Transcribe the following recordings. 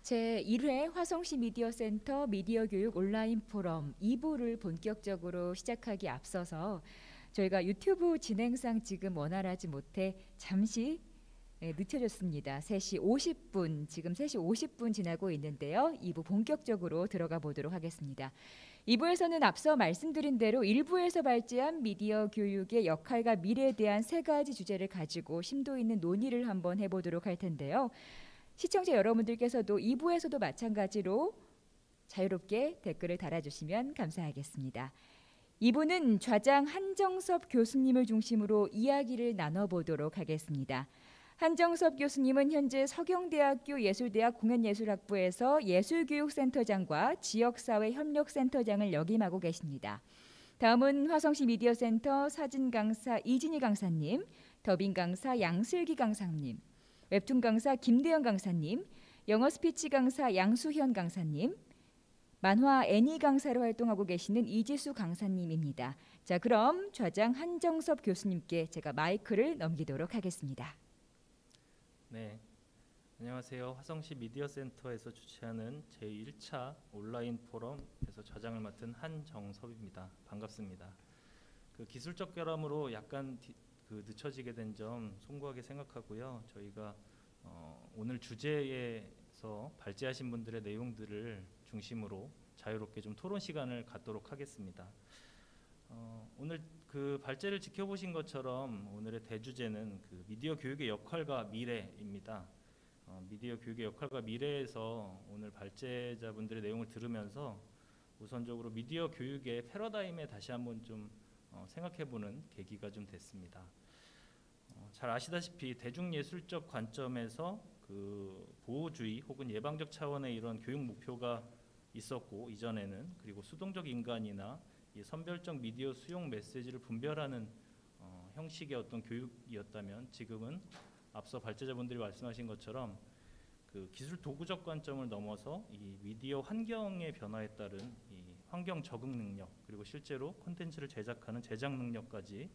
제1회 화성시 미디어센터 미디어 교육 온라인 포럼 2부를 본격적으로 시작하기 앞서서 저희가 유튜브 진행상 지금 원활하지 못해 잠시 늦춰졌습니다. 3시 50분, 지금 3시 50분 지나고 있는데요. 2부 본격적으로 들어가 보도록 하겠습니다. 2부에서는 앞서 말씀드린 대로 1부에서 발제한 미디어 교육의 역할과 미래에 대한 3가지 주제를 가지고 심도 있는 논의를 한번 해보도록 할 텐데요. 시청자 여러분들께서도 2부에서도 마찬가지로 자유롭게 댓글을 달아주시면 감사하겠습니다. 2부는 좌장 한정섭 교수님을 중심으로 이야기를 나눠보도록 하겠습니다. 한정섭 교수님은 현재 서경대학교 예술대학 공연예술학부에서 예술교육센터장과 지역사회협력센터장을 역임하고 계십니다. 다음은 화성시 미디어센터 사진강사 이진희 강사님, 더빙 강사 양슬기 강사님, 웹툰 강사 김대영 강사님, 영어 스피치 강사 양수현 강사님, 만화 애니 강사로 활동하고 계시는 이지수 강사님입니다. 자, 그럼 좌장 한정섭 교수님께 제가 마이크를 넘기도록 하겠습니다. 네, 안녕하세요. 화성시 미디어센터에서 주최하는 제1차 온라인 포럼에서 좌장을 맡은 한정섭입니다. 반갑습니다. 기술적 결함으로 약간 늦춰지게 된 점 송구하게 생각하고요. 저희가 오늘 주제에서 발제하신 분들의 내용들을 중심으로 자유롭게 좀 토론 시간을 갖도록 하겠습니다. 오늘 발제를 지켜보신 것처럼 오늘의 대주제는 미디어 교육의 역할과 미래입니다. 미디어 교육의 역할과 미래에서 오늘 발제자분들의 내용을 들으면서 우선적으로 미디어 교육의 패러다임에 다시 한번 좀 생각해보는 계기가 좀 됐습니다. 잘 아시다시피 대중예술적 관점에서 보호주의 혹은 예방적 차원의 이런 교육 목표가 있었고 이전에는, 그리고 수동적 인간이나 이 선별적 미디어 수용 메시지를 분별하는 형식의 어떤 교육이었다면, 지금은 앞서 발제자분들이 말씀하신 것처럼 기술 도구적 관점을 넘어서 이 미디어 환경의 변화에 따른 이 환경 적응 능력, 그리고 실제로 콘텐츠를 제작하는 제작 능력까지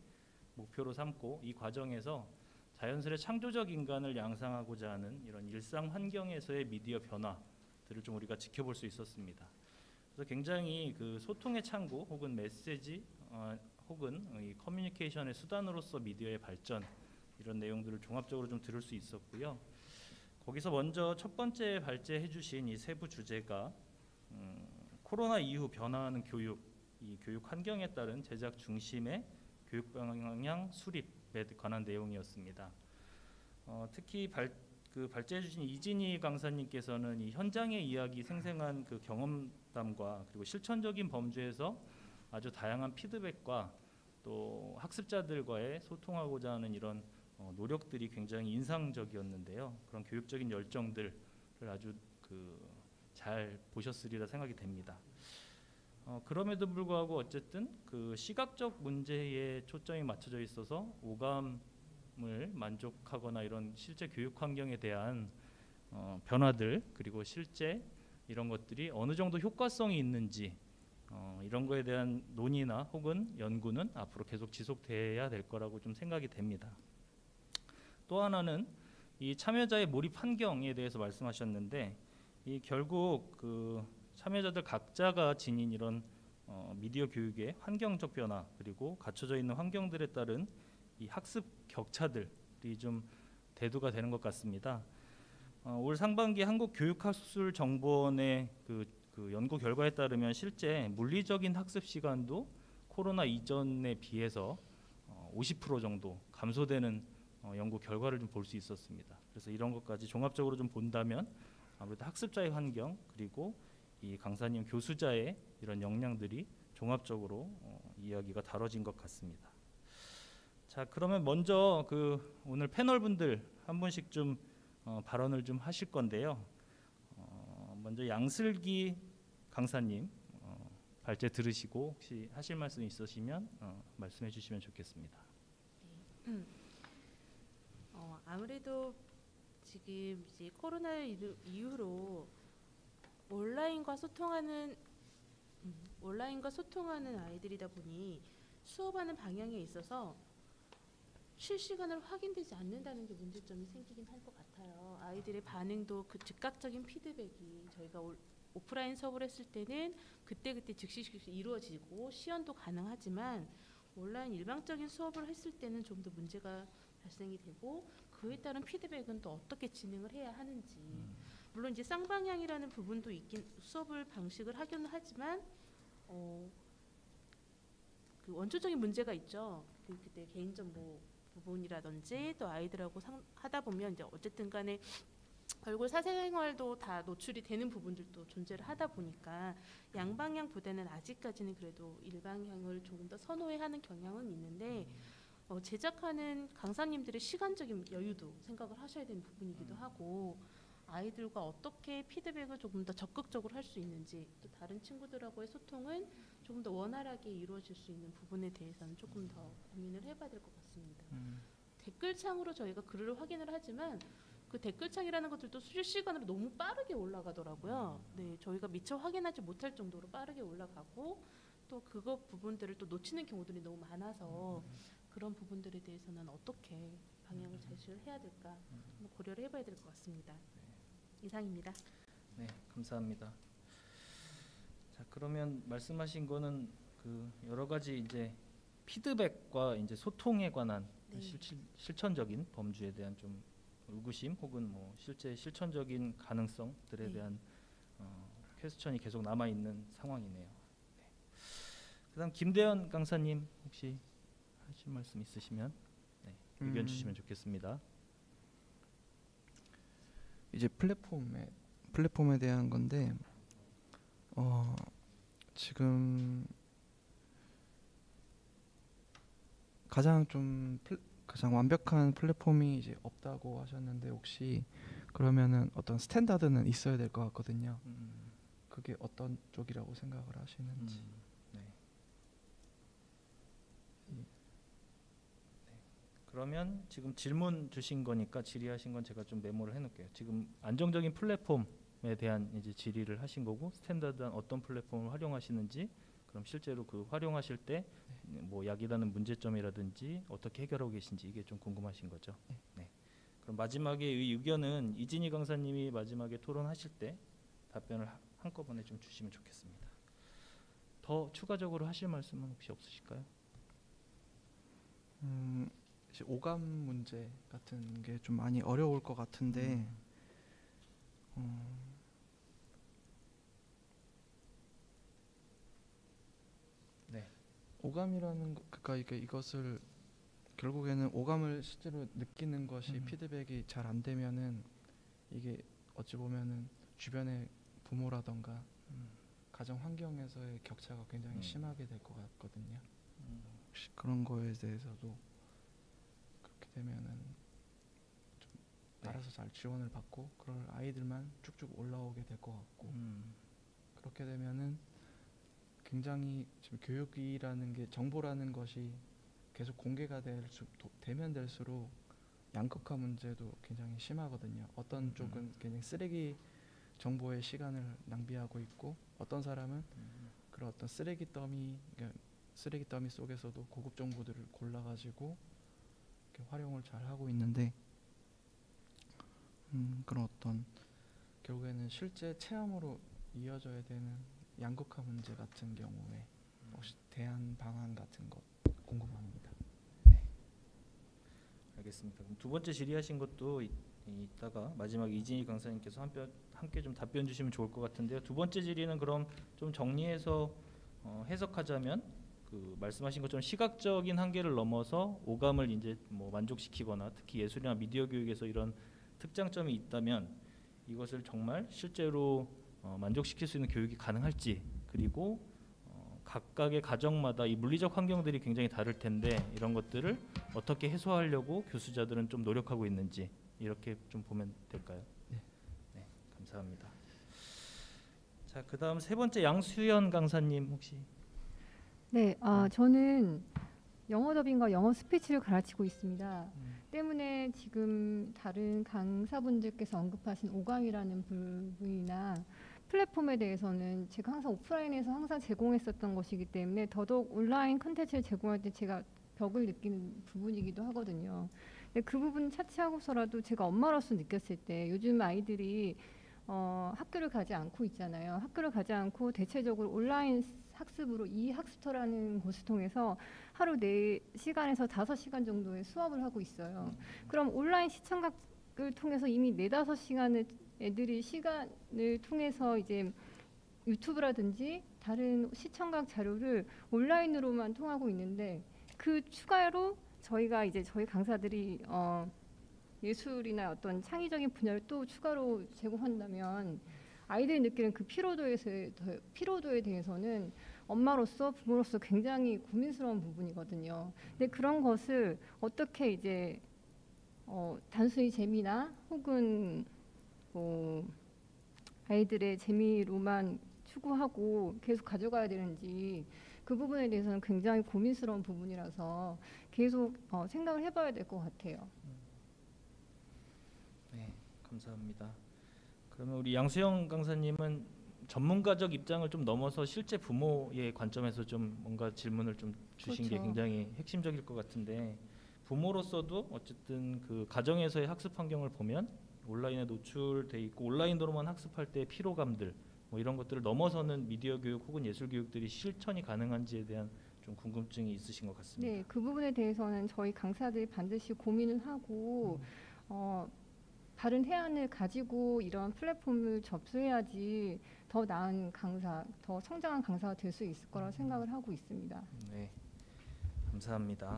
목표로 삼고, 이 과정에서 자연스레 창조적 인간을 양상하고자 하는 이런 일상 환경에서의 미디어 변화들을 좀 우리가 지켜볼 수 있었습니다. 그래서 굉장히 소통의 창구 혹은 메시지 혹은 이 커뮤니케이션의 수단으로서 미디어의 발전, 이런 내용들을 종합적으로 좀 들을 수 있었고요. 거기서 먼저 첫 번째 발제해 주신 이 세부 주제가 코로나 이후 변화하는 교육, 이 교육 환경에 따른 제작 중심의 교육 방향 수립에 관한 내용이었습니다. 특히 발제해 주신 이진희 강사님께서는 이 현장의 이야기, 생생한 경험담과 그리고 실천적인 범주에서 아주 다양한 피드백과 또 학습자들과의 소통하고자 하는 이런 노력들이 굉장히 인상적이었는데요. 그런 교육적인 열정들을 아주 잘 보셨으리라 생각이 됩니다. 그럼에도 불구하고 어쨌든 시각적 문제에 초점이 맞춰져 있어서 오감을 만족하거나 이런 실제 교육 환경에 대한 변화들, 그리고 실제 이런 것들이 어느 정도 효과성이 있는지 이런 거에 대한 논의나 혹은 연구는 앞으로 계속 지속돼야 될 거라고 좀 생각이 됩니다. 또 하나는 이 참여자의 몰입 환경에 대해서 말씀하셨는데, 이 결국 참여자들 각자가 지닌 이런 미디어 교육의 환경적 변화, 그리고 갖춰져 있는 환경들에 따른 이 학습 격차들이 좀 대두가 되는 것 같습니다. 올 상반기 한국교육학술정보원의 연구 결과에 따르면 실제 물리적인 학습 시간도 코로나 이전에 비해서 50% 정도 감소되는 연구 결과를 좀 볼 수 있었습니다. 그래서 이런 것까지 종합적으로 좀 본다면 아무래도 학습자의 환경, 그리고 이 강사님 교수자의 이런 역량들이 종합적으로 이야기가 다뤄진 것 같습니다. 자, 그러면 먼저 오늘 패널 분들 한 분씩 좀 발언을 좀 하실 건데요. 먼저 양슬기 강사님 발제 들으시고 혹시 하실 말씀 있으시면 말씀해 주시면 좋겠습니다. 아무래도 지금 이제 코로나 이후로 온라인과 소통하는 아이들이다 보니 수업하는 방향에 있어서 실시간으로 확인되지 않는다는 게 문제점이 생기긴 할 것 같아요. 아이들의 반응도 그 즉각적인 피드백이 저희가 오프라인 수업을 했을 때는 그때그때 즉시 이루어지고 시연도 가능하지만 온라인 일방적인 수업을 했을 때는 좀 더 문제가 발생이 되고 그에 따른 피드백은 또 어떻게 진행을 해야 하는지 물론 이제 쌍방향이라는 부분도 있긴 수업을 방식을 하기는 하지만 그 원초적인 문제가 있죠. 그때 개인정보 부분이라든지 또 아이들하고 하다 보면 이제 어쨌든 간에 얼굴 사생활도 다 노출이 되는 부분들도 존재를 하다 보니까 양방향보다는 아직까지는 그래도 일방향을 조금 더 선호해하는 경향은 있는데 제작하는 강사님들의 시간적인 여유도 생각을 하셔야 되는 부분이기도 하고 아이들과 어떻게 피드백을 조금 더 적극적으로 할 수 있는지 또 다른 친구들하고의 소통은 조금 더 원활하게 이루어질 수 있는 부분에 대해서는 조금 더 고민을 해봐야 될 것 같습니다. 댓글창으로 저희가 글을 확인을 하지만 그 댓글창이라는 것들도 실시간으로 너무 빠르게 올라가더라고요. 네, 저희가 미처 확인하지 못할 정도로 빠르게 올라가고 또 그거 부분들을 또 놓치는 경우들이 너무 많아서 그런 부분들에 대해서는 어떻게 방향을 제시를 해야 될까 한번 고려를 해봐야 될 것 같습니다. 이상입니다. 네, 감사합니다. 자, 그러면 말씀하신 거는 그 여러 가지 이제 피드백과 이제 소통에 관한 네. 실천적인 범주에 대한 좀 의구심 혹은 뭐 실제 실천적인 가능성들에 네. 대한 퀘스천이 계속 남아 있는 상황이네요. 네. 그다음 김대현 강사님 혹시 하실 말씀 있으시면 의견 주시면 좋겠습니다. 이제 플랫폼에 대한 건데 지금 가장 완벽한 플랫폼이 이제 없다고 하셨는데 혹시 그러면은 어떤 스탠다드는 있어야 될 것 같거든요. 그게 어떤 쪽이라고 생각을 하시는지. 네. 그러면 지금 질문 주신 거니까 질의하신 건 제가 좀 메모를 해놓을게요. 지금 안정적인 플랫폼에 대한 이제 질의를 하신 거고 스탠다드한 어떤 플랫폼을 활용하시는지 그럼 실제로 그 활용하실 때 뭐 야기다는 문제점이라든지 어떻게 해결하고 계신지 이게 좀 궁금하신 거죠. 네. 그럼 마지막에 이 의견은 이진희 강사님이 마지막에 토론하실 때 답변을 한꺼번에 좀 주시면 좋겠습니다. 더 추가적으로 하실 말씀은 혹시 없으실까요? 이제 오감 문제 같은 게 좀 많이 어려울 것 같은데 네. 오감이라는 그러니까 이것을 결국에는 오감을 실제로 느끼는 것이 피드백이 잘 안 되면은 이게 어찌 보면은 주변의 부모라던가 가정 환경에서의 격차가 굉장히 심하게 될 것 같거든요. 혹시 그런 거에 대해서도 그렇게 되면은 좀 알아서 잘 지원을 받고 그럴 아이들만 쭉쭉 올라오게 될 것 같고 그렇게 되면은 굉장히 지금 교육이라는 게 정보라는 것이 계속 공개가 되면 될수록 양극화 문제도 굉장히 심하거든요. 어떤 쪽은 굉장히 쓰레기 정보에 시간을 낭비하고 있고 어떤 사람은 그런 어떤 쓰레기 더미 속에서도 고급 정보들을 골라가지고 이렇게 활용을 잘 하고 있는데 그런 어떤 결국에는 실제 체험으로 이어져야 되는 양극화 문제 같은 경우에 혹시 대안 방안 같은 것 궁금합니다. 알겠습니다. 그럼 두 번째 질의하신 것도 이따가 마지막 이진희 강사님께서 함께 좀 답변 주시면 좋을 것 같은데요. 두 번째 질의는 그럼 좀 정리해서 해석하자면 그 말씀하신 것처럼 시각적인 한계를 넘어서 오감을 이제 뭐 만족시키거나 특히 예술이나 미디어 교육에서 이런 특장점이 있다면 이것을 정말 실제로 만족시킬 수 있는 교육이 가능할지 그리고 각각의 가정마다 이 물리적 환경들이 굉장히 다를 텐데 이런 것들을 어떻게 해소하려고 교수자들은 좀 노력하고 있는지 이렇게 좀 보면 될까요? 네, 감사합니다. 자, 그다음 세 번째 양수연 강사님 혹시. 네, 저는 영어 더빙과 영어 스피치를 가르치고 있습니다. 때문에 지금 다른 강사분들께서 언급하신 오감이라는 부분이나 플랫폼에 대해서는 제가 항상 오프라인에서 항상 제공했었던 것이기 때문에 더더욱 온라인 컨텐츠를 제공할 때 제가 벽을 느끼는 부분이기도 하거든요. 근데 그 부분 차치하고서라도 제가 엄마로서 느꼈을 때 요즘 아이들이 학교를 가지 않고 있잖아요. 학교를 가지 않고 대체적으로 온라인 학습으로 이 학습터라는 곳을 통해서 하루 4시간에서 5시간 정도의 수업을 하고 있어요. 그럼 온라인 시청각을 통해서 이미 4-5시간을 애들이 시간을 통해서 이제 유튜브라든지 다른 시청각 자료를 온라인으로만 통하고 있는데 그 추가로 저희가 이제 저희 강사들이 예술이나 어떤 창의적인 분야를 또 추가로 제공한다면 아이들이 느끼는 그 피로도에 대해서는 엄마로서 부모로서 굉장히 고민스러운 부분이거든요. 근데 그런 것을 어떻게 이제 단순히 재미나 혹은 뭐 아이들의 재미로만 추구하고 계속 가져가야 되는지 그 부분에 대해서는 굉장히 고민스러운 부분이라서 계속 생각을 해봐야 될 것 같아요. 네, 감사합니다. 그러면 우리 양수영 강사님은 전문가적 입장을 좀 넘어서 실제 부모의 관점에서 좀 뭔가 질문을 좀 주신 게 그렇죠. 굉장히 핵심적일 것 같은데, 부모로서도 어쨌든 그 가정에서의 학습 환경을 보면 온라인에 노출돼 있고 온라인으로만 학습할 때 피로감들 뭐 이런 것들을 넘어서는 미디어 교육 혹은 예술 교육들이 실천이 가능한지에 대한 좀 궁금증이 있으신 것 같습니다. 네, 그 부분에 대해서는 저희 강사들이 반드시 고민을 하고 바른 해안을 가지고 이런 플랫폼을 접수해야지 더 나은 강사, 더 성장한 강사가 될 수 있을 거라고 생각을 하고 있습니다. 네, 감사합니다.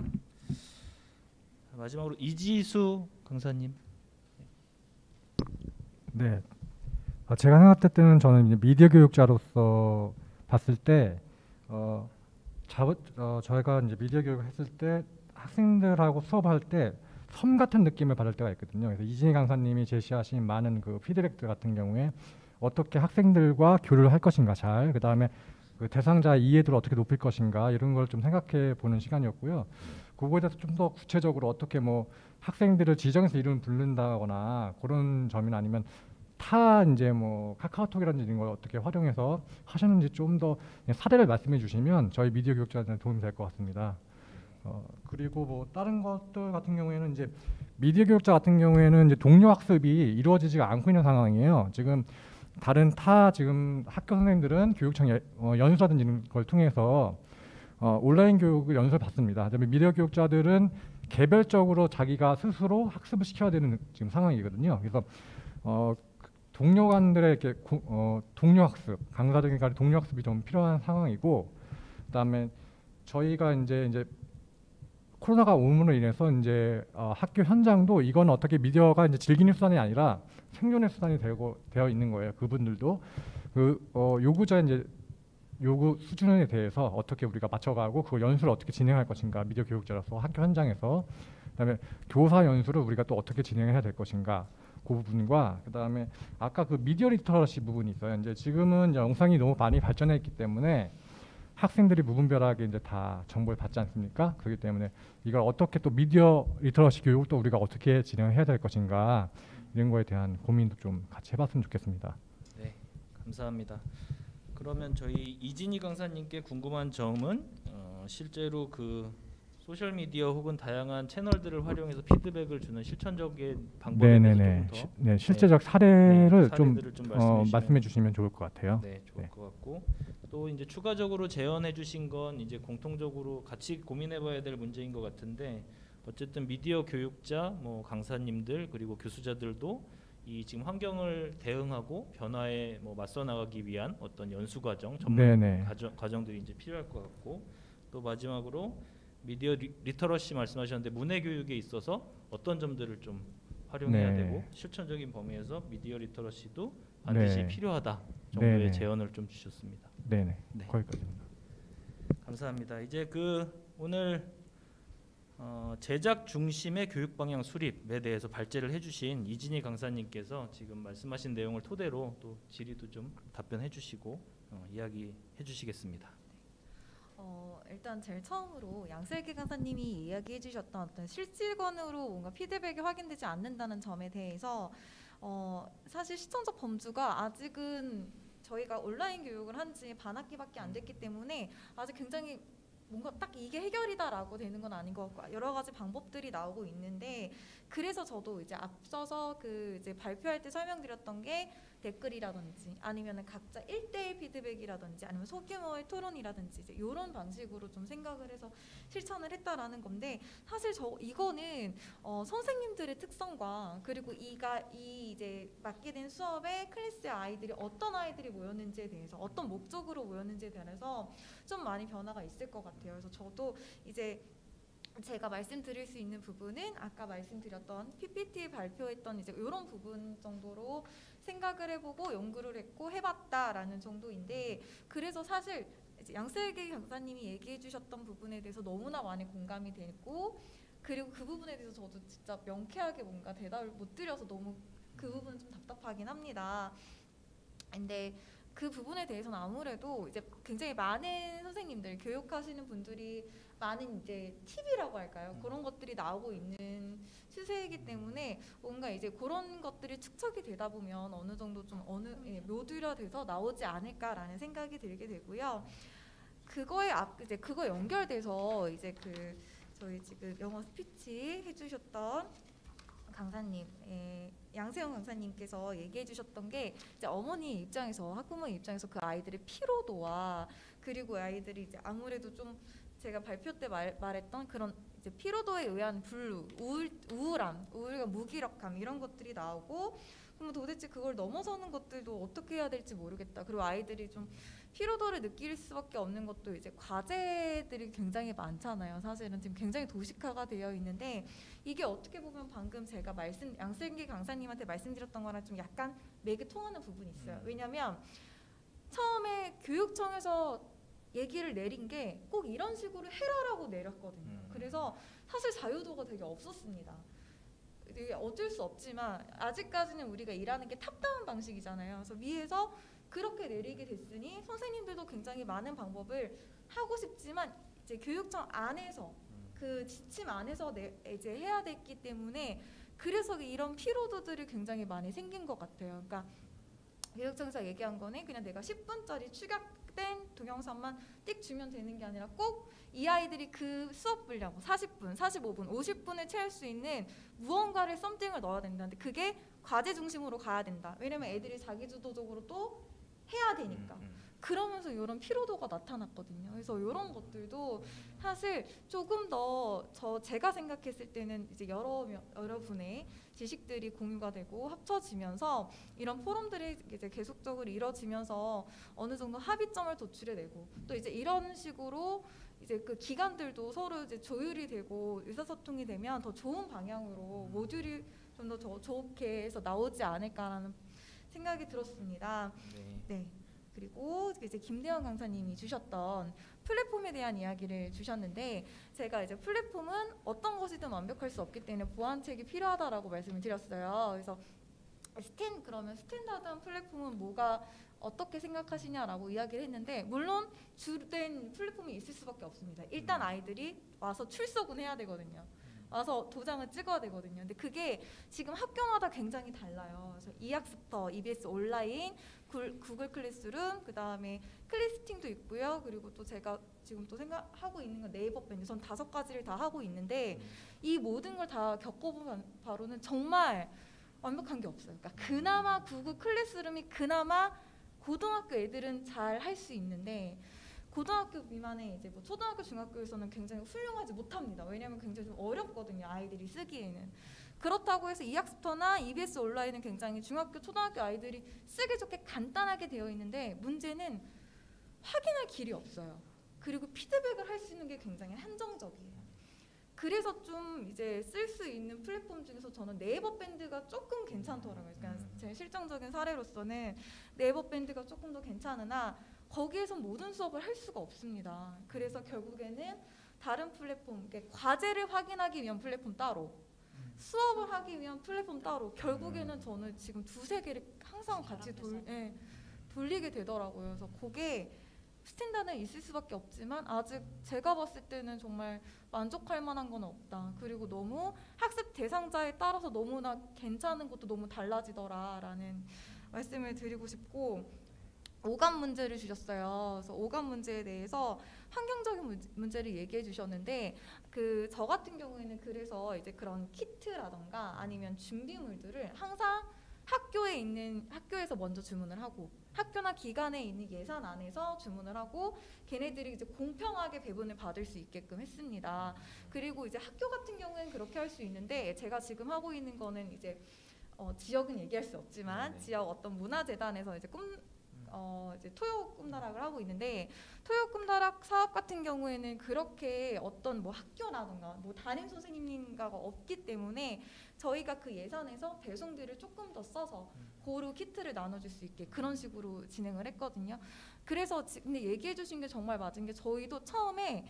마지막으로 이지수 강사님. 네, 제가 생각할 때는 저는 이제 미디어 교육자로서 봤을 때 저희가 이제 미디어 교육을 했을 때 학생들하고 수업할 때 섬 같은 느낌을 받을 때가 있거든요. 그래서 이진희 강사님이 제시하신 많은 그 피드백들 같은 경우에 어떻게 학생들과 교류를 할 것인가 잘, 그 다음에 그 대상자의 이해도를 어떻게 높일 것인가 이런 걸 좀 생각해 보는 시간이었고요. 그거에 대해서 좀 더 구체적으로 어떻게 뭐 학생들을 지정해서 이름을 부른다거나 그런 점이나 아니면 타 이제 뭐 카카오톡이라든지 이런 걸 어떻게 활용해서 하셨는지 좀 더 사례를 말씀해 주시면 저희 미디어 교육자들한테 도움이 될 것 같습니다. 그리고 뭐 다른 것들 같은 경우에는 이제 미디어 교육자 같은 경우에는 이제 동료 학습이 이루어지지가 않고 있는 상황이에요. 지금 다른 지금 학교 선생님들은 교육청 연수라든지 이런 걸 통해서 온라인 교육을 연수를 받습니다. 하지만 미디어 교육자들은 개별적으로 자기가 스스로 학습을 시켜야 되는 지금 상황이거든요. 그래서 동료 간들의 이렇게 동료 학습, 강사적인 동료 학습이 좀 필요한 상황이고, 그다음에 저희가 이제 코로나가 오므로 인해서 이제 학교 현장도 이건 어떻게 미디어가 이제 즐기는 수단이 아니라 생존의 수단이 되어 있는 거예요. 그분들도 그 요구자의 이제 요구 수준에 대해서 어떻게 우리가 맞춰가고 그 연수를 어떻게 진행할 것인가, 미디어 교육자로서 학교 현장에서, 그다음에 교사 연수를 우리가 또 어떻게 진행해야 될 것인가, 그 부분과 그다음에 아까 그 미디어 리터러시 부분이 있어요. 이제 지금은 이제 영상이 너무 많이 발전했기 때문에 학생들이 무분별하게 이제 다 정보를 받지 않습니까? 그렇기 때문에 이걸 어떻게 또 미디어 리터러시 교육을 또 우리가 어떻게 진행해야 될 것인가 이런 거에 대한 고민도 좀 같이 해봤으면 좋겠습니다. 네, 감사합니다. 그러면 저희 이진희 강사님께 궁금한 점은 실제로 그 소셜 미디어 혹은 다양한 채널들을 활용해서 피드백을 주는 실천적인 방법에 대해서 좀 더 실제적 사례를 좀 사례들을 좀 말씀해 주시면 좋을 것 같아요. 네, 좋을 것 같고, 또 이제 추가적으로 제언해 주신 건 이제 공통적으로 같이 고민해봐야 될 문제인 것 같은데, 어쨌든 미디어 교육자, 뭐 강사님들 그리고 교수자들도 이 지금 환경을 대응하고 변화에 뭐 맞서 나가기 위한 어떤 연수 과정, 전문 과정들이 이제 필요할 것 같고, 또 마지막으로 미디어 리터러시 말씀하셨는데 문해 교육에 있어서 어떤 점들을 좀 활용해야 되고 실천적인 범위에서 미디어 리터러시도 반드시 필요하다 정도의 제언을 좀 주셨습니다. 네. 거기까지입니다. 감사합니다. 이제 그 오늘 제작 중심의 교육 방향 수립에 대해서 발제를 해주신 이진희 강사님께서 지금 말씀하신 내용을 토대로 또 질의도 좀 답변해 주시고 이야기해 주시겠습니다. 일단 제일 처음으로 양슬기 강사님이 이야기해 주셨던 어떤 실질건으로 뭔가 피드백이 확인되지 않는다는 점에 대해서 사실 시청적 범주가 아직은 저희가 온라인 교육을 한 지 반학기밖에 안 됐기 때문에 아직 굉장히 뭔가 딱 이게 해결이다라고 되는 건 아닌 것 같고 여러 가지 방법들이 나오고 있는데 그래서 저도 이제 앞서서 그 이제 발표할 때 설명드렸던 게 댓글이라든지 아니면은 각자 1대1 피드백이라든지 아니면 소규모의 토론이라든지 이제 이런 방식으로 좀 생각을 해서 실천을 했다라는 건데 사실 이거는 선생님들의 특성과 그리고 이 이제 맡게 된 수업에 클래스의 아이들이 어떤 아이들이 모였는지에 대해서 어떤 목적으로 모였는지에 대해서 좀 많이 변화가 있을 것 같아요. 그래서 저도 이제 제가 말씀드릴 수 있는 부분은 아까 말씀드렸던 PPT 발표했던 이제 이런 부분 정도로 생각을 해보고 연구를 했고 해봤다라는 정도인데 그래서 사실 이제 양슬기 강사님이 얘기해주셨던 부분에 대해서 너무나 많이 공감이 되고 그리고 그 부분에 대해서 저도 진짜 명쾌하게 뭔가 대답을 못 드려서 너무 그 부분은 좀 답답하긴 합니다. 근데 그 부분에 대해서는 아무래도 이제 굉장히 많은 선생님들 교육하시는 분들이 많은 이제 팁이라고 할까요? 그런 것들이 나오고 있는 추세이기 때문에 뭔가 이제 그런 것들이 축적이 되다 보면 어느 정도 좀 묘두려돼서 나오지 않을까라는 생각이 들게 되고요. 그거에 이제 그거 연결돼서 이제 그 저희 지금 영어 스피치 해주셨던 강사님, 양세형 강사님께서 얘기해 주셨던 게 이제 어머니 입장에서 학부모 입장에서 그 아이들의 피로도와 그리고 아이들이 이제 아무래도 좀 제가 발표 때 말했던 그런 이제 피로도에 의한 불루, 우울감, 무기력감 이런 것들이 나오고 그럼 도대체 그걸 넘어서는 것들도 어떻게 해야 될지 모르겠다. 그리고 아이들이 좀 피로도를 느낄 수밖에 없는 것도 이제 과제들이 굉장히 많잖아요. 사실은 지금 굉장히 도식화가 되어 있는데 이게 어떻게 보면 방금 제가 양슬기 강사님한테 말씀드렸던 거랑 좀 약간 맥이 통하는 부분이 있어요. 왜냐하면 처음에 교육청에서 얘기를 내린 게 꼭 이런 식으로 해라라고 내렸거든요. 그래서 사실 자유도가 되게 없었습니다. 이게 어쩔 수 없지만 아직까지는 우리가 일하는 게 탑다운 방식이잖아요. 그래서 위에서 그렇게 내리게 됐으니 선생님들도 굉장히 많은 방법을 하고 싶지만 이제 교육청 안에서 그 지침 안에서 이제 해야 됐기 때문에 그래서 이런 피로도들이 굉장히 많이 생긴 것 같아요. 그러니까 교육청에서 얘기한 거는 그냥 내가 10분짜리 축약된 동영상만 띡 주면 되는 게 아니라 꼭 이 아이들이 그 수업 분량 40분, 45분, 50분을 채울 수 있는 무언가를 썸띵을 넣어야 된다는데 그게 과제 중심으로 가야 된다. 왜냐면 애들이 자기주도적으로 또 해야 되니까. 그러면서 이런 피로도가 나타났거든요. 그래서 이런 것들도 사실 조금 더 제가 생각했을 때는 이제 여러분의 지식들이 공유가 되고 합쳐지면서 이런 포럼들이 이제 계속적으로 이뤄지면서 어느 정도 합의점을 도출해내고 또 이제 이런 식으로 이제 그 기관들도 서로 이제 조율이 되고 의사소통이 되면 더 좋은 방향으로 모듈이 좀 더 좋게 해서 나오지 않을까라는 생각이 들었습니다. 네. 그리고 이제 김대현 강사님이 주셨던 플랫폼에 대한 이야기를 주셨는데 제가 이제 플랫폼은 어떤 것이든 완벽할 수 없기 때문에 보완책이 필요하다라고 말씀을 드렸어요. 그래서 그러면 스탠다드한 플랫폼은 뭐가 어떻게 생각하시냐라고 이야기를 했는데 물론 주된 플랫폼이 있을 수밖에 없습니다. 일단 아이들이 와서 출석은 해야 되거든요. 와서 도장을 찍어야 되거든요. 근데 그게 지금 학교마다 굉장히 달라요. 그래서 이학습터, EBS 온라인, 구글 클래스룸, 그 다음에 클래스팅도 있고요. 그리고 또 제가 지금 또 생각하고 있는 건 네이버 밴드. 전 5가지를 다 하고 있는데 이 모든 걸 다 겪어본 바로는 정말 완벽한 게 없어요. 그러니까 그나마 구글 클래스룸이 그나마 고등학교 애들은 잘 할 수 있는데 고등학교 미만의 이제 뭐 초등학교, 중학교에서는 굉장히 훌륭하지 못합니다. 왜냐하면 굉장히 좀 어렵거든요. 아이들이 쓰기에는. 그렇다고 해서 이학습터나 EBS 온라인은 굉장히 중학교, 초등학교 아이들이 쓰기 좋게 간단하게 되어 있는데 문제는 확인할 길이 없어요. 그리고 피드백을 할 수 있는 게 굉장히 한정적이에요. 그래서 좀 이제 쓸 수 있는 플랫폼 중에서 저는 네이버 밴드가 조금 괜찮더라고요. 그러니까 제 실정적인 사례로서는 네이버 밴드가 조금 더 괜찮으나 거기에서 모든 수업을 할 수가 없습니다. 그래서 결국에는 다른 플랫폼, 과제를 확인하기 위한 플랫폼 따로, 수업을 하기 위한 플랫폼 따로, 결국에는 저는 지금 2-3개를 항상 같이 돌리게 되더라고요. 그래서 그게 스탠다드는 있을 수밖에 없지만 아직 제가 봤을 때는 정말 만족할 만한 건 없다. 그리고 너무 학습 대상자에 따라서 너무나 괜찮은 것도 너무 달라지더라라는 말씀을 드리고 싶고 오감 문제를 주셨어요. 그래서 오감 문제에 대해서 환경적인 문제를 얘기해 주셨는데 그 저 같은 경우에는 그래서 이제 그런 키트라던가 아니면 준비물들을 항상 학교에서 먼저 주문을 하고 학교나 기관에 있는 예산 안에서 주문을 하고 걔네들이 이제 공평하게 배분을 받을 수 있게끔 했습니다. 그리고 이제 학교 같은 경우에는 그렇게 할 수 있는데 제가 지금 하고 있는 거는 이제 지역은 얘기할 수 없지만 네네. 지역 어떤 문화재단에서 이제 이제 토요 꿈다락을 하고 있는데 토요 꿈다락 사업 같은 경우에는 그렇게 어떤 뭐 학교라든가 뭐 담임 선생님과가 없기 때문에 저희가 그 예산에서 배송비를 조금 더 써서 고루 키트를 나눠줄 수 있게 그런 식으로 진행을 했거든요. 그래서 근데 얘기해 주신 게 정말 맞은 게 저희도 처음에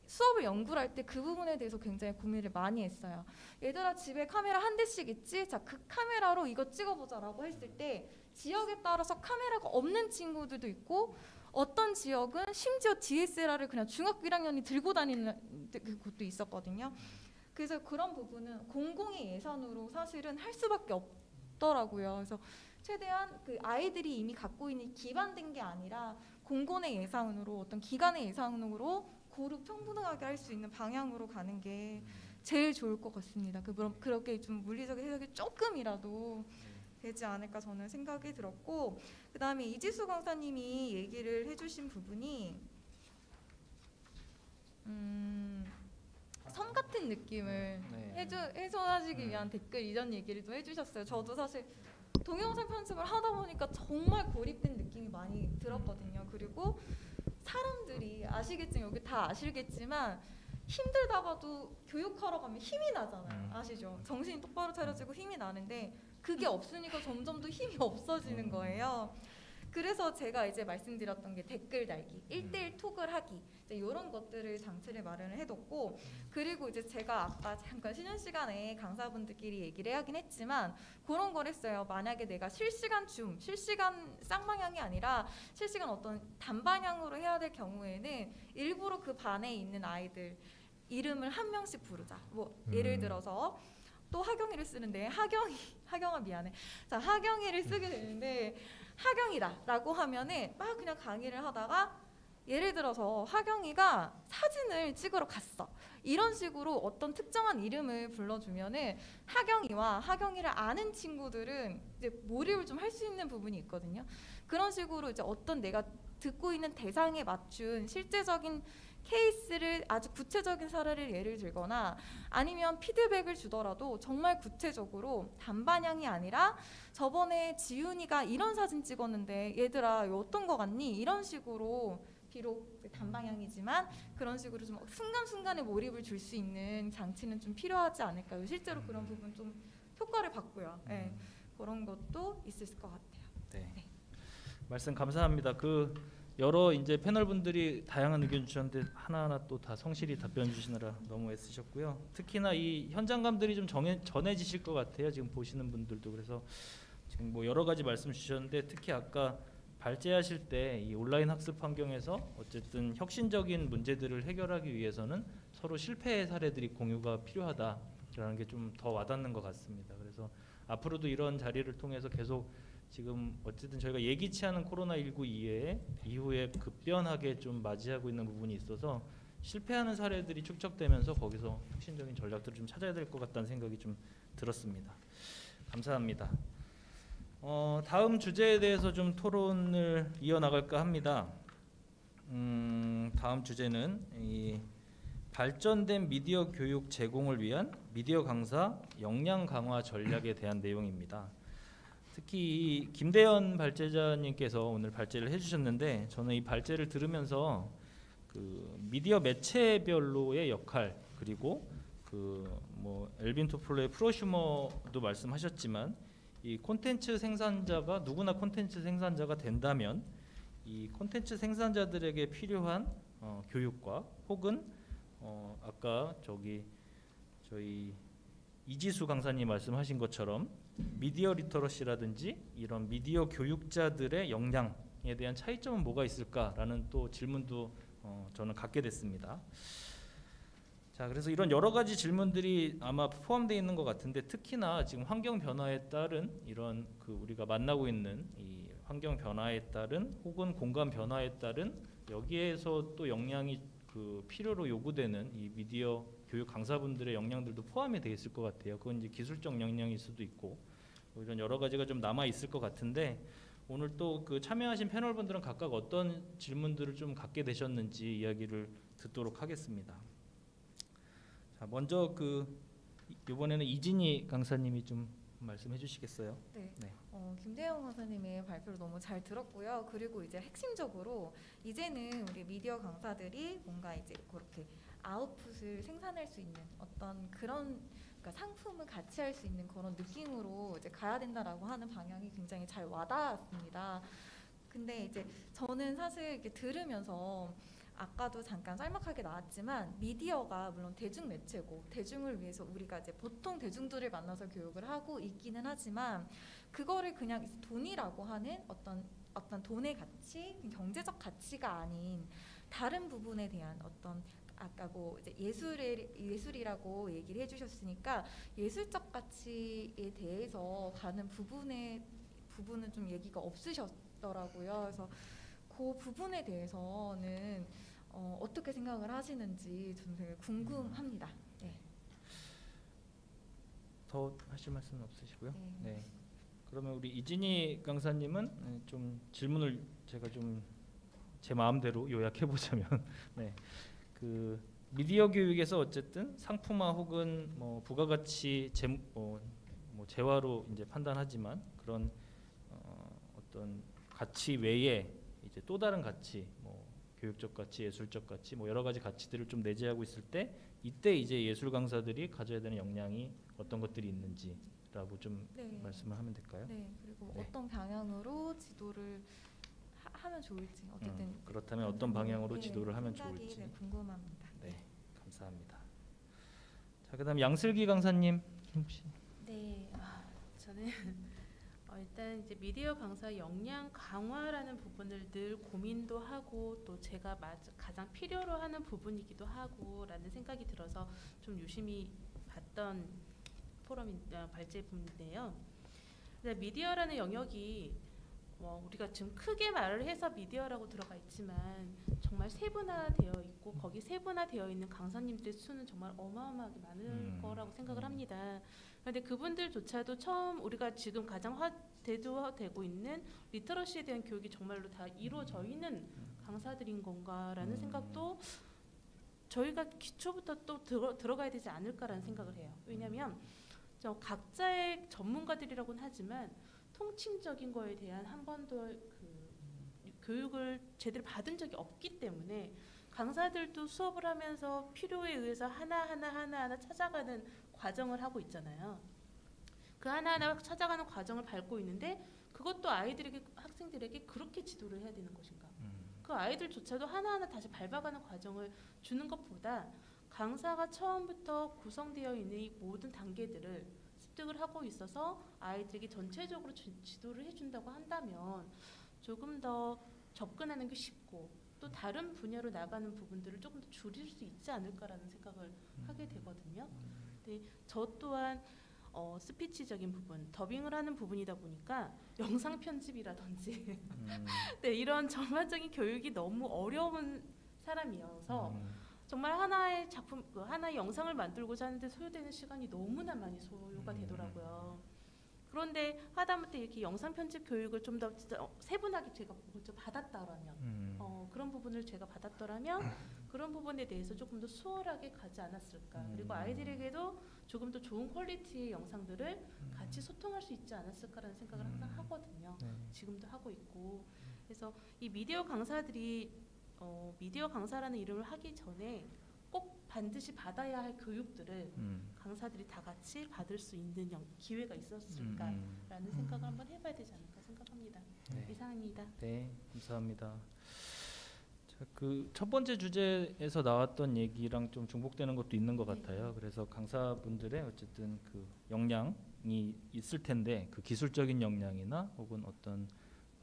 수업을 연구를 할 때 그 부분에 대해서 굉장히 고민을 많이 했어요. 얘들아 집에 카메라 한 대씩 있지? 자, 그 카메라로 이거 찍어보자라고 했을 때 지역에 따라서 카메라가 없는 친구들도 있고 어떤 지역은 심지어 DSLR을 그냥 중학교 1학년이 들고 다니는 곳도 있었거든요. 그래서 그런 부분은 공공의 예산으로 사실은 할 수밖에 없더라고요. 그래서 최대한 그 아이들이 이미 갖고 있는 기반된 게 아니라 공공의 예산으로 어떤 기관의 예산으로 고루 평등하게 할 수 있는 방향으로 가는 게 제일 좋을 것 같습니다. 그렇게 좀 물리적 해석이 조금이라도 되지 않을까 저는 생각이 들었고 그 다음에 이지수 강사님이 얘기를 해주신 부분이 섬 같은 느낌을 훼손하시기 위한 댓글 이런 얘기를 좀 해주셨어요. 저도 사실 동영상 편집을 하다 보니까 정말 고립된 느낌이 많이 들었거든요. 그리고 사람들이 아시겠지만 여기 다 아시겠지만 힘들다가도 교육하러 가면 힘이 나잖아요. 아시죠? 정신이 똑바로 차려지고 힘이 나는데 그게 없으니까 점점 더 힘이 없어지는 거예요. 그래서 제가 이제 말씀드렸던 게 댓글 달기, 1대1 톡을 하기 이제 이런 것들을 장치를 마련을 해뒀고 그리고 이제 제가 아까 잠깐 쉬는 시간에 강사분들끼리 얘기를 하긴 했지만 그런 걸 했어요. 만약에 내가 실시간 쌍방향이 아니라 실시간 어떤 단방향으로 해야 될 경우에는 일부러 그 반에 있는 아이들 이름을 한 명씩 부르자. 뭐 예를 들어서 또 하경이를 쓰는데 하경아 미안해. 자, 하경이를 쓰게 되는데 하경이다라고 하면은 막 그냥 강의를 하다가 예를 들어서 하경이가 사진을 찍으러 갔어. 이런 식으로 어떤 특정한 이름을 불러주면은 하경이와 하경이를 아는 친구들은 이제 몰입을 좀 할 수 있는 부분이 있거든요. 그런 식으로 이제 어떤 내가 듣고 있는 대상에 맞춘 실제적인 케이스를 아주 구체적인 사례를 예를 들거나 아니면 피드백을 주더라도 정말 구체적으로 단방향이 아니라 저번에 지윤이가 이런 사진 찍었는데 얘들아 이거 어떤 거 같니? 이런 식으로 비록 단방향이지만 그런 식으로 좀 순간순간에 몰입을 줄 수 있는 장치는 좀 필요하지 않을까요? 실제로 그런 부분 좀 효과를 봤고요. 네, 그런 것도 있을 것 같아요. 네. 말씀 감사합니다. 여러 이제 패널 분들이 다양한 의견 주셨는데 하나하나 또 다 성실히 답변 주시느라 너무 애쓰셨고요. 특히나 이 현장감들이 좀 전해지실 것 같아요. 지금 보시는 분들도. 그래서 지금 뭐 여러 가지 말씀 주셨는데 특히 아까 발제하실 때 이 온라인 학습 환경에서 어쨌든 혁신적인 문제들을 해결하기 위해서는 서로 실패의 사례들이 공유가 필요하다라는 게 좀 더 와닿는 것 같습니다. 그래서 앞으로도 이런 자리를 통해서 계속 지금 어쨌든 저희가 예기치 않은 코로나19 이후에 급변하게 좀 맞이하고 있는 부분이 있어서 실패하는 사례들이 축적되면서 거기서 혁신적인 전략들을 좀 찾아야 될 것 같다는 생각이 좀 들었습니다. 감사합니다. 다음 주제에 대해서 좀 토론을 이어나갈까 합니다. 다음 주제는 이 발전된 미디어 교육 제공을 위한 미디어 강사 역량 강화 전략에 대한 내용입니다. 특히 이 김대현 발제자님께서 오늘 발제를 해주셨는데 저는 이 발제를 들으면서 그 미디어 매체별로의 역할 그리고 뭐 엘빈 토플러의 프로슈머도 말씀하셨지만 이 콘텐츠 생산자가 누구나 콘텐츠 생산자가 된다면 이 콘텐츠 생산자들에게 필요한 교육과 혹은 아까 저희 이지수 강사님 말씀하신 것처럼 미디어 리터러시라든지 이런 미디어 교육자들의 역량에 대한 차이점은 뭐가 있을까라는 또 질문도 저는 갖게 됐습니다. 자, 그래서 이런 여러 가지 질문들이 아마 포함되어 있는 것 같은데 특히나 지금 환경 변화에 따른 이런 우리가 만나고 있는 이 환경 변화에 따른 혹은 공간 변화에 따른 여기에서 또 역량이 그 필요로 요구되는 이 미디어 교육 강사분들의 역량들도 포함이 되어 있을 것 같아요. 그건 이제 기술적 역량일 수도 있고 뭐 이런 여러 가지가 좀 남아 있을 것 같은데 오늘 또 그 참여하신 패널분들은 각각 어떤 질문들을 좀 갖게 되셨는지 이야기를 듣도록 하겠습니다. 자, 먼저 이번에는 이진희 강사님이 좀 말씀해 주시겠어요? 네. 네. 김대영 강사님의 발표를 너무 잘 들었고요. 그리고 이제 핵심적으로 이제는 우리 미디어 강사들이 뭔가 이제 그렇게 아웃풋을 생산할 수 있는 어떤 그런 그러니까 상품을 같이 할 수 있는 그런 느낌으로 이제 가야 된다라고 하는 방향이 굉장히 잘 와닿았습니다. 근데 이제 저는 사실 이렇게 들으면서 아까도 잠깐 짤막하게 나왔지만 미디어가 물론 대중 매체고 대중을 위해서 우리가 이제 보통 대중들을 만나서 교육을 하고 있기는 하지만 그거를 그냥 돈이라고 하는 어떤 돈의 가치, 경제적 가치가 아닌 다른 부분에 대한 어떤 아까 뭐 이제 예술이라고 얘기를 해주셨으니까 예술적 가치에 대해서 가는 부분은 좀 얘기가 없으셨더라고요. 그래서 그 부분에 대해서는 어떻게 생각을 하시는지 좀 되게 궁금합니다. 네. 더 하실 말씀은 없으시고요? 네. 네. 그러면 우리 이진희 강사님은 좀 질문을 제가 좀 제 마음대로 요약해 보자면, 네, 그 미디어 교육에서 어쨌든 상품화 혹은 뭐 부가가치 재화로 이제 판단하지만 그런 어떤 가치 외에 이제 또 다른 가치, 뭐 교육적 가치, 예술적 가치, 뭐 여러 가지 가치들을 좀 내재하고 있을 때 이때 이제 예술 강사들이 가져야 되는 역량이 어떤 것들이 있는지라고 좀 네. 말씀을 하면 될까요? 네. 그리고 네. 어떤 방향으로 지도를 하면 좋을지 어쨌든 그렇다면 어떤 방향으로 네, 지도를 하면 생각이, 좋을지. 네, 궁금합니다. 네, 감사합니다. 자, 그다음 양슬기 강사님 혹시. 네, 저는 일단 이제 미디어 강사 역량 강화라는 부분을 늘 고민도 하고 또 제가 가장 필요로 하는 부분이기도 하고라는 생각이 들어서 좀 유심히 봤던 발제품인데요. 미디어라는 영역이 우리가 지금 크게 말을 해서 미디어라고 들어가 있지만 정말 세분화되어 있고 거기 세분화되어 있는 강사님들의 수는 정말 어마어마하게 많을 거라고 생각을 합니다. 그런데 그분들조차도 처음 우리가 지금 가장 대두되고 있는 리터러시에 대한 교육이 정말로 다 이루어져 있는 강사들인 건가라는 생각도 저희가 기초부터 또 들어가야 되지 않을까라는 생각을 해요. 왜냐하면 각자의 전문가들이라고는 하지만 통칭적인 거에 대한 한 번도 교육을 제대로 받은 적이 없기 때문에 강사들도 수업을 하면서 필요에 의해서 하나하나 찾아가는 과정을 하고 있잖아요. 그 하나하나 찾아가는 과정을 밟고 있는데 그것도 학생들에게 그렇게 지도를 해야 되는 것인가? 그 아이들조차도 하나하나 다시 밟아가는 과정을 주는 것보다 강사가 처음부터 구성되어 있는 이 모든 단계들을 습득을 하고 있어서 아이들에게 전체적으로 지도를 해준다고 한다면 조금 더 접근하는 게 쉽고 또 다른 분야로 나가는 부분들을 조금 더 줄일 수 있지 않을까라는 생각을 하게 되거든요. 근데 저 또한 스피치적인 부분, 더빙을 하는 부분이다 보니까 영상 편집이라든지 네, 이런 전반적인 교육이 너무 어려운 사람이어서 정말 하나의 작품, 하나의 영상을 만들고자 하는데 소요되는 시간이 너무나 많이 소요가 되더라고요. 그런데 하다못해 이렇게 영상 편집 교육을 좀 더 세분하게 제가 먼저 받았다라면 그런 부분을 제가 받았더라면 그런 부분에 대해서 조금 더 수월하게 가지 않았을까. 그리고 아이들에게도 조금 더 좋은 퀄리티의 영상들을 같이 소통할 수 있지 않았을까라는 생각을 항상 하거든요. 지금도 하고 있고. 그래서 이 미디어 강사들이 미디어 강사라는 이름을 하기 전에 꼭 반드시 받아야 할 교육들을 강사들이 다 같이 받을 수 있는 기회가 있었을까라는 생각을 한번 해봐야 되지 않을까 생각합니다. 네. 이상입니다. 네, 감사합니다. 자, 그 첫 번째 주제에서 나왔던 얘기랑 좀 중복되는 것도 있는 것 같아요. 그래서 강사분들의 어쨌든 그 역량이 있을 텐데 그 기술적인 역량이나 혹은 어떤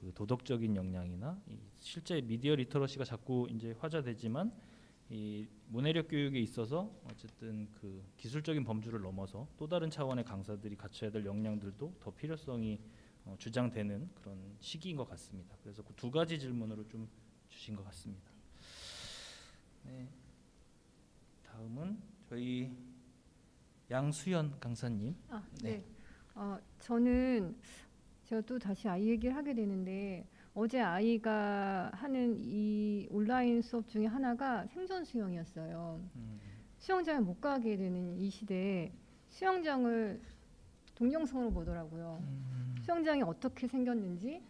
그 도덕적인 역량이나 실제 미디어 리터러시가 자꾸 이제 화제되지만 이 문해력 교육에 있어서 어쨌든 그 기술적인 범주를 넘어서 또 다른 차원의 강사들이 갖춰야 될 역량들도 더 필요성이 주장되는 그런 시기인 것 같습니다. 그래서 그 두 가지 질문으로 좀 주신 것 같습니다. 네. 다음은 저희 양수연 강사님. 네. 저는 제가 또 다시 아이 얘기를 하게 되는데 어제 아이가 하는 이 온라인 수업 중에 하나가 생존 수영이었어요. 수영장에 못 가게 되는 이 시대에 수영장을 동영상으로 보더라고요. 수영장이 어떻게 생겼는지,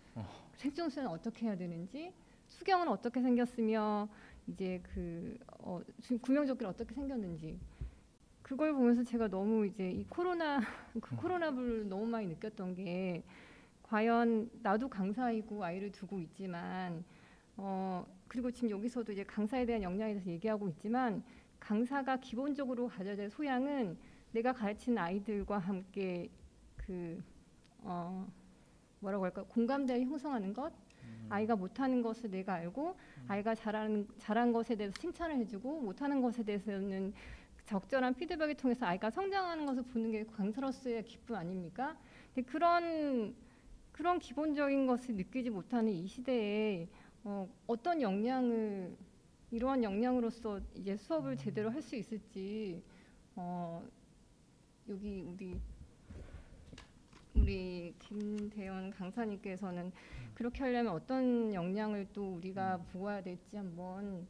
생존 수영은 어떻게 해야 되는지, 수경은 어떻게 생겼으며 이제 구명조끼는 어떻게 생겼는지 그걸 보면서 제가 너무 이제 이 코로나를 너무 많이 느꼈던 게 과연 나도 강사이고 아이를 두고 있지만 그리고 지금 여기서도 이제 강사에 대한 역량에 대해서 얘기하고 있지만 강사가 기본적으로 가져야 될 소양은 내가 가르치는 아이들과 함께 뭐라고 할까 공감대를 형성하는 것 아이가 못하는 것을 내가 알고 아이가 잘한 것에 대해서 칭찬을 해주고 못하는 것에 대해서는 적절한 피드백을 통해서 아이가 성장하는 것을 보는 게 강사로서의 기쁨 아닙니까? 근데 그런 기본적인 것을 느끼지 못하는 이 시대에 어떤 역량을 이러한 역량으로서 이제 수업을 제대로 할 수 있을지 여기 우리 김대현 강사님께서는 그렇게 하려면 어떤 역량을 또 우리가 보아야 될지 한번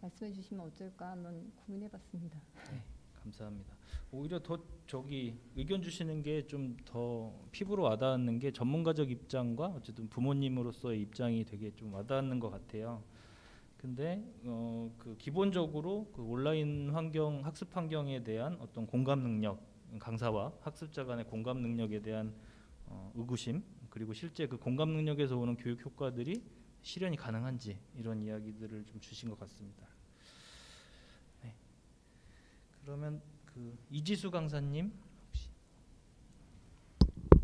말씀해 주시면 어떨까 한번 고민해봤습니다. 네, 감사합니다. 오히려 더 의견 주시는 게 좀 더 피부로 와닿는 게 전문가적 입장과 어쨌든 부모님으로서의 입장이 되게 좀 와닿는 것 같아요. 근데 기본적으로 그 온라인 학습 환경에 대한 어떤 공감 능력, 강사와 학습자 간의 공감 능력에 대한 의구심, 그리고 실제 그 공감 능력에서 오는 교육 효과들이 실현이 가능한지 이런 이야기들을 좀 주신 것 같습니다. 네. 그러면 이지수 강사님 혹시?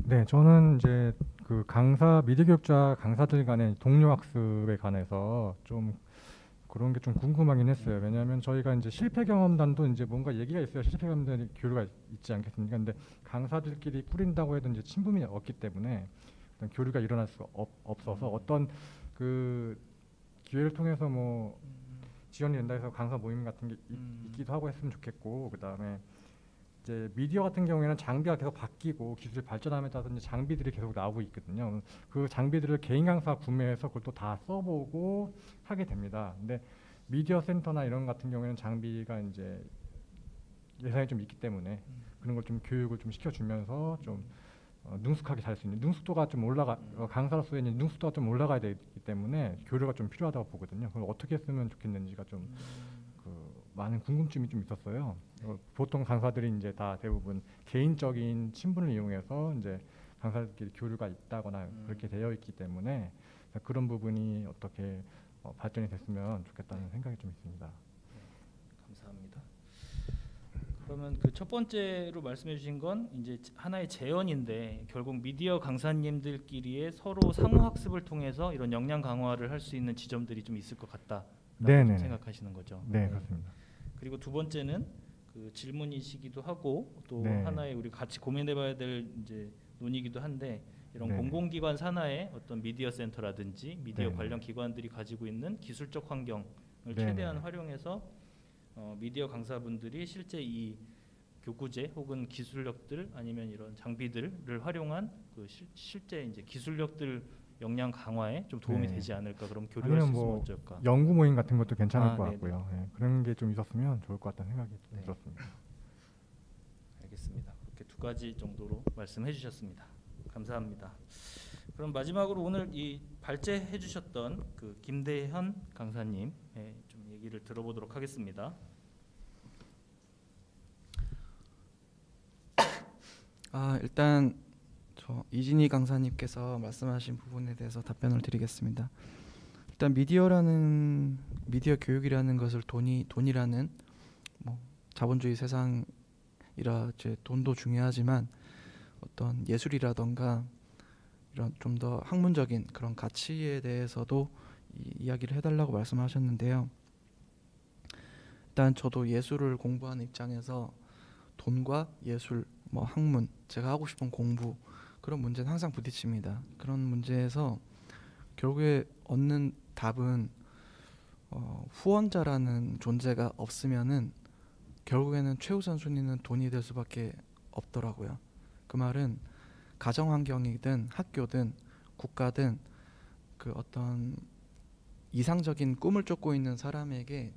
네, 저는 이제 그 미디어 교육자 강사들 간의 동료 학습에 관해서 좀 그런 게 좀 궁금하긴 했어요. 왜냐하면 저희가 이제 실패 경험단도 이제 뭔가 얘기가 있어야 실패 경험단의 교류가 있지 않겠습니까? 근데 강사들끼리 꾸린다고 해도 이제 친분이 없기 때문에 어떤 교류가 일어날 수가 없어서 어떤 그 기회를 통해서 뭐 지원이 된다 해서 강사 모임 같은 게 있기도 하고 했으면 좋겠고, 그 다음에 이제 미디어 같은 경우에는 장비가 계속 바뀌고 기술이 발전함에 따라서 이제 장비들이 계속 나오고 있거든요. 그 장비들을 개인 강사 구매해서 그걸 또 다 써보고 하게 됩니다. 근데 미디어 센터나 이런 같은 경우에는 장비가 이제 예산이 좀 있기 때문에 그런 걸 좀 교육을 좀 시켜주면서 좀 능숙하게 잘 수 있는 능숙도가 좀 강사로서의 능숙도가 좀 올라가야 되기 때문에 교류가 좀 필요하다고 보거든요. 그걸 어떻게 했으면 좋겠는지가 좀 많은 궁금증이 좀 있었어요. 보통 강사들이 이제 다 대부분 개인적인 친분을 이용해서 이제 강사들끼리 교류가 있다거나 그렇게 되어 있기 때문에 그런 부분이 어떻게 발전이 됐으면 좋겠다는 생각이 좀 있습니다. 감사합니다. 그러면 그 첫 번째로 말씀해주신 건 이제 하나의 제언인데 결국 미디어 강사님들끼리의 서로 상호 학습을 통해서 이런 역량 강화를 할 수 있는 지점들이 좀 있을 것 같다. 좀 생각하시는 거죠. 네, 그렇습니다. 그리고 두 번째는 그 질문이시기도 하고 또 하나의 우리 같이 고민해봐야 될 이제 논의기도 한데 이런 공공기관 산하의 어떤 미디어 센터라든지 미디어 관련 기관들이 가지고 있는 기술적 환경을 최대한 활용해서 미디어 강사분들이 실제 이 교구제 혹은 기술력들 아니면 이런 장비들을 활용한 그 실제 이제 기술력들 역량 강화에 좀 도움이 되지 않을까. 그럼 교류할 수 있으면 어쩔까. 연구 모임 같은 것도 괜찮을 것 같고요. 네, 그런 게 좀 있었으면 좋을 것 같다는 생각이 들었습니다. 알겠습니다. 그렇게 두 가지 정도로 말씀해 주셨습니다. 감사합니다. 그럼 마지막으로 오늘 이 발제해 주셨던 그 김대현 강사님 좀 얘기를 들어보도록 하겠습니다. 일단 이진희 강사님께서 말씀하신 부분에 대해서 답변을 드리겠습니다. 일단 미디어 교육이라는 것을 돈이라는 자본주의 세상이라 이제 돈도 중요하지만 어떤 예술이라던가 이런 좀 더 학문적인 그런 가치에 대해서도 이야기를 해달라고 말씀하셨는데요. 일단 저도 예술을 공부하는 입장에서 돈과 예술, 학문, 제가 하고 싶은 공부 그런 문제는 항상 부딪힙니다. 그런 문제에서 결국에 얻는 답은 후원자라는 존재가 없으면은 결국에는 최우선 순위는 돈이 될 수밖에 없더라고요. 그 말은 가정 환경이든 학교든 국가든 그 어떤 이상적인 꿈을 쫓고 있는 사람에게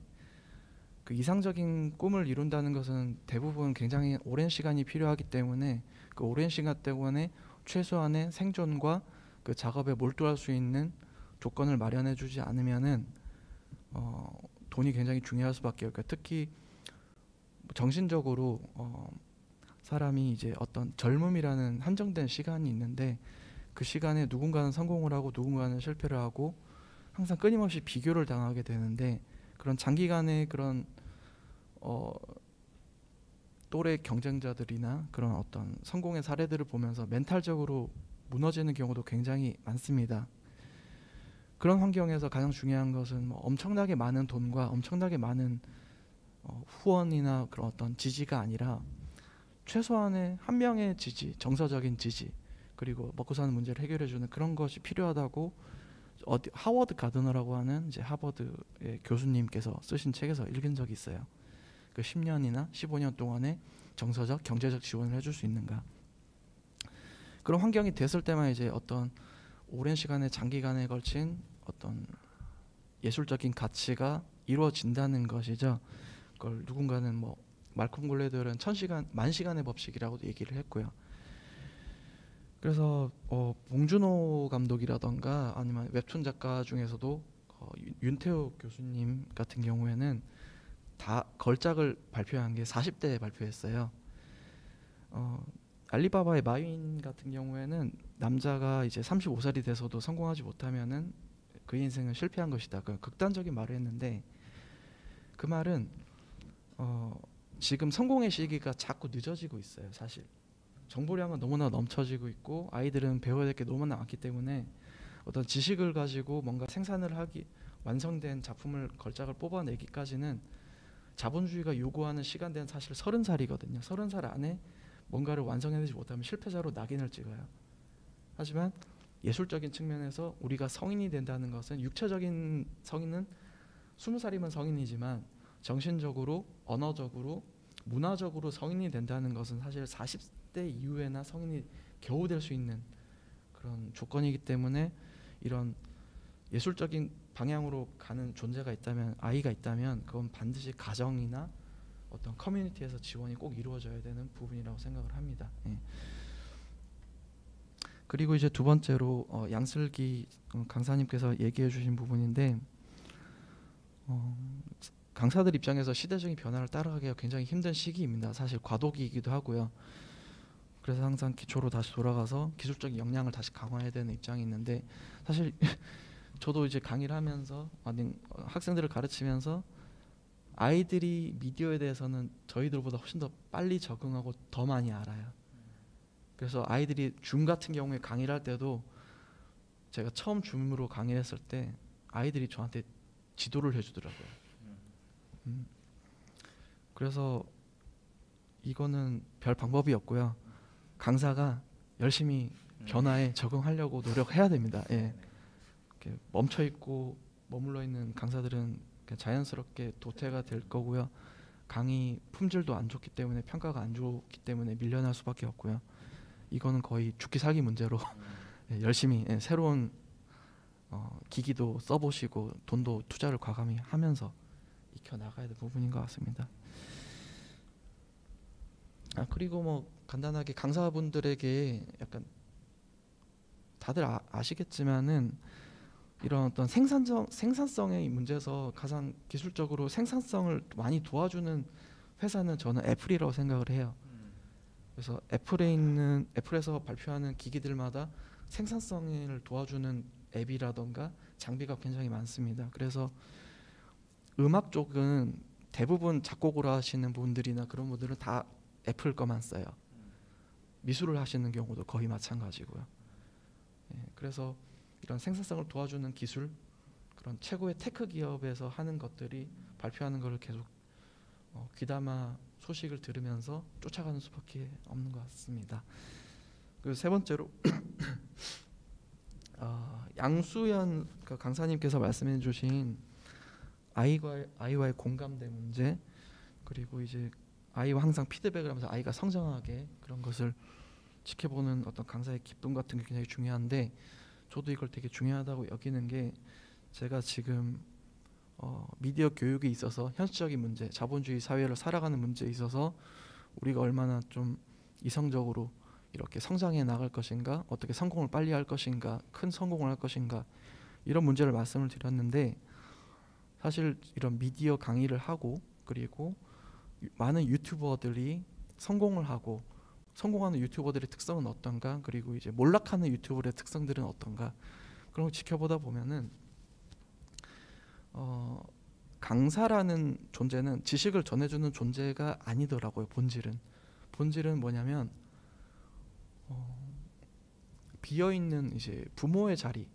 그 이상적인 꿈을 이룬다는 것은 대부분 굉장히 오랜 시간이 필요하기 때문에 그 오랜 시간 때문에 최소한의 생존과 그 작업에 몰두할 수 있는 조건을 마련해 주지 않으면은 돈이 굉장히 중요할 수밖에 없고, 특히 정신적으로 사람이 이제 어떤 젊음이라는 한정된 시간이 있는데 그 시간에 누군가는 성공을 하고 누군가는 실패를 하고 항상 끊임없이 비교를 당하게 되는데, 그런 장기간의 그런 또래 경쟁자들이나 그런 어떤 성공의 사례들을 보면서 멘탈적으로 무너지는 경우도 굉장히 많습니다. 그런 환경에서 가장 중요한 것은 뭐 엄청나게 많은 돈과 엄청나게 많은 후원이나 그런 어떤 지지가 아니라 최소한의 한 명의 지지, 정서적인 지지, 그리고 먹고 사는 문제를 해결해주는 그런 것이 필요하다고 하워드 가드너라고 하는 이제 하버드의 교수님께서 쓰신 책에서 읽은 적이 있어요. 그 10년이나 15년 동안의 정서적, 경제적 지원을 해줄 수 있는가. 그런 환경이 됐을 때만 이제 어떤 오랜 시간의 장기간에 걸친 어떤 예술적인 가치가 이루어진다는 것이죠. 그걸 누군가는 뭐 말콤 글래드웰은 1000시간, 10,000시간의 법칙이라고도 얘기를 했고요. 그래서 봉준호 감독이라던가 아니면 웹툰 작가 중에서도 윤태호 교수님 같은 경우에는 다 걸작을 발표한 게 40대에 발표했어요. 알리바바의 마윈 같은 경우에는 남자가 이제 35살이 돼서도 성공하지 못하면은 그 인생은 실패한 것이다. 그 극단적인 말을 했는데, 그 말은 지금 성공의 시기가 자꾸 늦어지고 있어요. 사실 정보량은 너무나 넘쳐지고 있고 아이들은 배워야 될 게 너무나 많기 때문에 어떤 지식을 가지고 뭔가 생산을 하기, 완성된 작품을 걸작을 뽑아내기까지는 자본주의가 요구하는 시간대는 사실 30살이거든요. 30살 안에 뭔가를 완성해내지 못하면 실패자로 낙인을 찍어요. 하지만 예술적인 측면에서 우리가 성인이 된다는 것은, 육체적인 성인은 20살이면 성인이지만 정신적으로, 언어적으로, 문화적으로 성인이 된다는 것은 사실 40대 이후에나 성인이 겨우 될 수 있는 그런 조건이기 때문에, 이런 예술적인 방향으로 가는 존재가 있다면, 아이가 있다면 그건 반드시 가정이나 어떤 커뮤니티에서 지원이 꼭 이루어져야 되는 부분이라고 생각을 합니다. 예. 그리고 이제 두 번째로 양슬기 강사님께서 얘기해 주신 부분인데, 강사들 입장에서 시대적인 변화를 따라가기가 굉장히 힘든 시기입니다. 사실 과도기이기도 하고요. 그래서 항상 기초로 다시 돌아가서 기술적인 역량을 다시 강화해야 되는 입장이 있는데, 사실 저도 이제 강의를 하면서 아니 학생들을 가르치면서 아이들이 미디어에 대해서는 저희들보다 훨씬 더 빨리 적응하고 더 많이 알아요. 그래서 아이들이 줌 같은 경우에 강의를 할 때도, 제가 처음 줌으로 강의를 했을 때 아이들이 저한테 지도를 해주더라고요. 그래서 이거는 별 방법이 없고요. 강사가 열심히 변화에 적응하려고 노력해야 됩니다. 예. 이렇게 멈춰 있고 머물러 있는 강사들은 자연스럽게 도태가 될 거고요. 강의 품질도 안 좋기 때문에, 평가가 안 좋기 때문에 밀려날 수밖에 없고요. 이거는 거의 죽기 살기 문제로 예, 열심히 새로운 기기도 써보시고 돈도 투자를 과감히 하면서 익혀 나가야 될 부분인 것 같습니다. 그리고 뭐 간단하게 강사분들에게 약간 다들 아시겠지만은 이런 어떤 생산성의 문제에서 가장 기술적으로 생산성을 많이 도와주는 회사는 저는 애플이라고 생각을 해요. 그래서 애플에서 발표하는 기기들마다 생산성을 도와주는 앱이라던가 장비가 굉장히 많습니다. 그래서 음악 쪽은 대부분 작곡을 하시는 분들이나 그런 분들은 다 애플 거만 써요. 미술을 하시는 경우도 거의 마찬가지고요. 예, 그래서 이런 생산성을 도와주는 기술, 그런 최고의 테크 기업에서 하는 것들이 발표하는 것을 계속 귀담아 소식을 들으면서 쫓아가는 수밖에 없는 것 같습니다. 그 세 번째로 양수연 그 강사님께서 말씀해주신 아이와의 공감대 문제, 그리고 이제 아이와 항상 피드백을 하면서 아이가 성장하게 그런 것을 지켜보는 어떤 강사의 기쁨 같은 게 굉장히 중요한데, 저도 이걸 되게 중요하다고 여기는 게, 제가 지금 미디어 교육에 있어서 현실적인 문제, 자본주의 사회를 살아가는 문제에 있어서 우리가 얼마나 좀 이성적으로 이렇게 성장해 나갈 것인가, 어떻게 성공을 빨리 할 것인가, 큰 성공을 할 것인가, 이런 문제를 말씀을 드렸는데, 사실 이런 미디어 강의를 하고 그리고 많은 유튜버들이 성공을 하고 성공하는 유튜버들의 특성은 어떤가, 그리고 이제 몰락하는 유튜버들의 특성들은 어떤가, 그런 걸 지켜보다 보면은 강사라는 존재는 지식을 전해주는 존재가 아니더라고요. 본질은 뭐냐면 비어있는 이제 부모의 자리,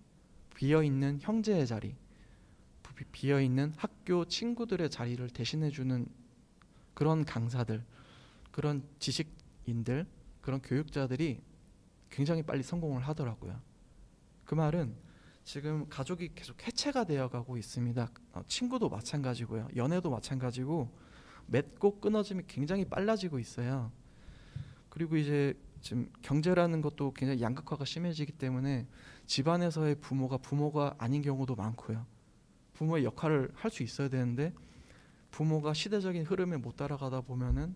비어있는 형제의 자리, 비어있는 학교 친구들의 자리를 대신해주는 그런 강사들, 그런 지식인들, 그런 교육자들이 굉장히 빨리 성공을 하더라고요. 그 말은 지금 가족이 계속 해체가 되어가고 있습니다. 친구도 마찬가지고요. 연애도 마찬가지고 맺고 끊어짐이 굉장히 빨라지고 있어요. 그리고 이제 지금 경제라는 것도 굉장히 양극화가 심해지기 때문에 집안에서의 부모가 아닌 경우도 많고요. 부모의 역할을 할 수 있어야 되는데 부모가 시대적인 흐름에 못 따라가다 보면은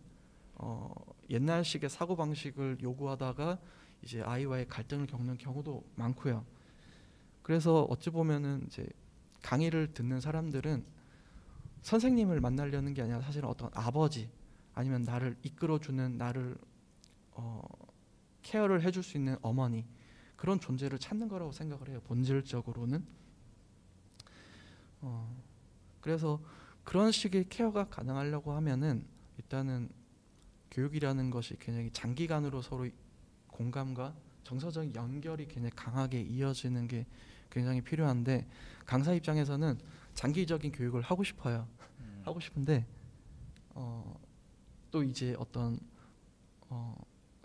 옛날식의 사고방식을 요구하다가 이제 아이와의 갈등을 겪는 경우도 많고요. 그래서 어찌 보면은 이제 강의를 듣는 사람들은 선생님을 만나려는 게 아니라 사실은 어떤 아버지, 아니면 나를 이끌어주는, 나를 케어를 해줄 수 있는 어머니, 그런 존재를 찾는 거라고 생각을 해요. 본질적으로는. 그래서 그런 식의 케어가 가능하려고 하면은 일단은 교육이라는 것이 굉장히 장기간으로 서로 공감과 정서적인 연결이 굉장히 강하게 이어지는 게 굉장히 필요한데, 강사 입장에서는 장기적인 교육을 하고 싶어요. 하고 싶은데 또 이제 어떤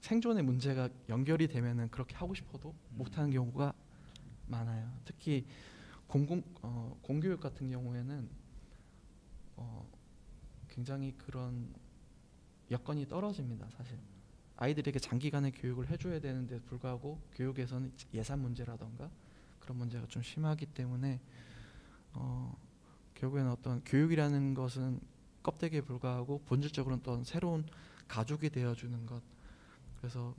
생존의 문제가 연결이 되면은 그렇게 하고 싶어도 못하는 경우가 많아요. 특히 공교육 같은 경우에는 굉장히 그런 여건이 떨어집니다. 사실 아이들에게 장기간의 교육을 해줘야 되는데 불구하고 교육에서는 예산 문제라던가 그런 문제가 좀 심하기 때문에 결국에는 어떤 교육이라는 것은 껍데기에 불과하고 본질적으로는 또 새로운 가족이 되어주는 것, 그래서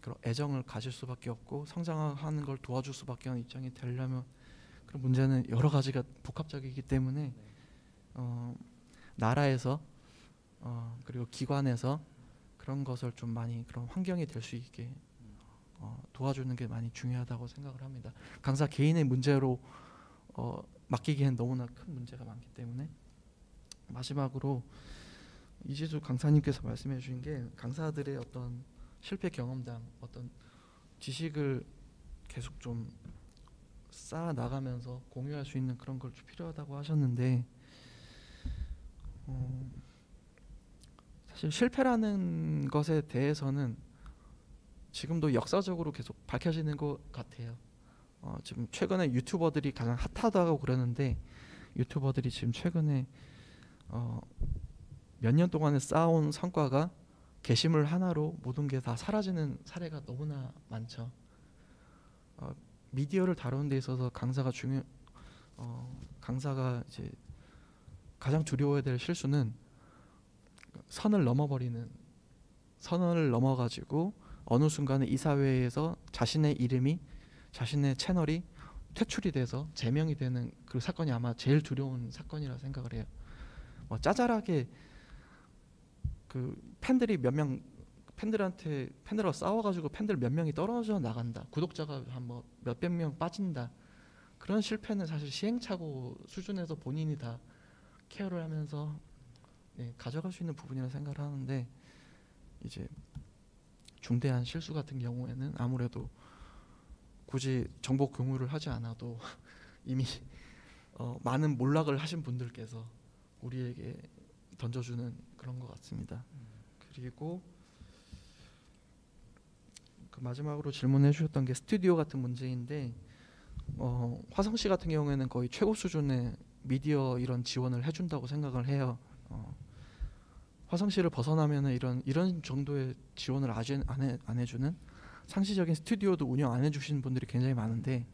그런 애정을 가질 수밖에 없고 성장하는 걸 도와줄 수밖에 없는 입장이 되려면 그런 문제는 여러 가지가 복합적이기 때문에 나라에서 그리고 기관에서 그런 것을 좀 많이 그런 환경이 될 수 있게 도와주는 게 많이 중요하다고 생각을 합니다. 강사 개인의 문제로 맡기기엔 너무나 큰 문제가 많기 때문에. 마지막으로 이재수 강사님께서 말씀해 주신 게 강사들의 어떤 실패 경험담, 어떤 지식을 계속 좀 쌓아 나가면서 공유할 수 있는 그런 걸 좀 필요하다고 하셨는데, 사실 실패라는 것에 대해서는 지금도 역사적으로 계속 밝혀지는 것 같아요. 지금 최근에 유튜버들이 가장 핫하다고 그러는데, 유튜버들이 지금 최근에 몇 년 동안에 쌓아온 성과가 게시물 하나로 모든 게 다 사라지는 사례가 너무나 많죠. 미디어를 다루는 데 있어서 강사가 이제 가장 두려워해야 될 실수는 선을 넘어가지고 어느 순간에 이 사회에서 자신의 이름이, 자신의 채널이 퇴출이 돼서 제명이 되는 그 사건이 아마 제일 두려운 사건이라 생각을 해요. 짜잘하게 그 팬들이 팬들하고 싸워가지고 팬들 몇 명이 떨어져 나간다, 구독자가 한 몇백 명 빠진다, 그런 실패는 사실 시행착오 수준에서 본인이 다 케어를 하면서 가져갈 수 있는 부분이라 생각을 하는데, 이제 중대한 실수 같은 경우에는 아무래도 굳이 정보 공유를 하지 않아도 이미 많은 몰락을 하신 분들께서 우리에게 던져주는 그런 것 같습니다. 그리고 그 마지막으로 질문해 주셨던 게 스튜디오 같은 문제인데 화성시 같은 경우에는 거의 최고 수준의 미디어 이런 지원을 해준다고 생각을 해요. 화성시를 벗어나면은 이런 정도의 지원을 아직 안 해주는 상시적인 스튜디오도 운영 안 해주시는 분들이 굉장히 많은데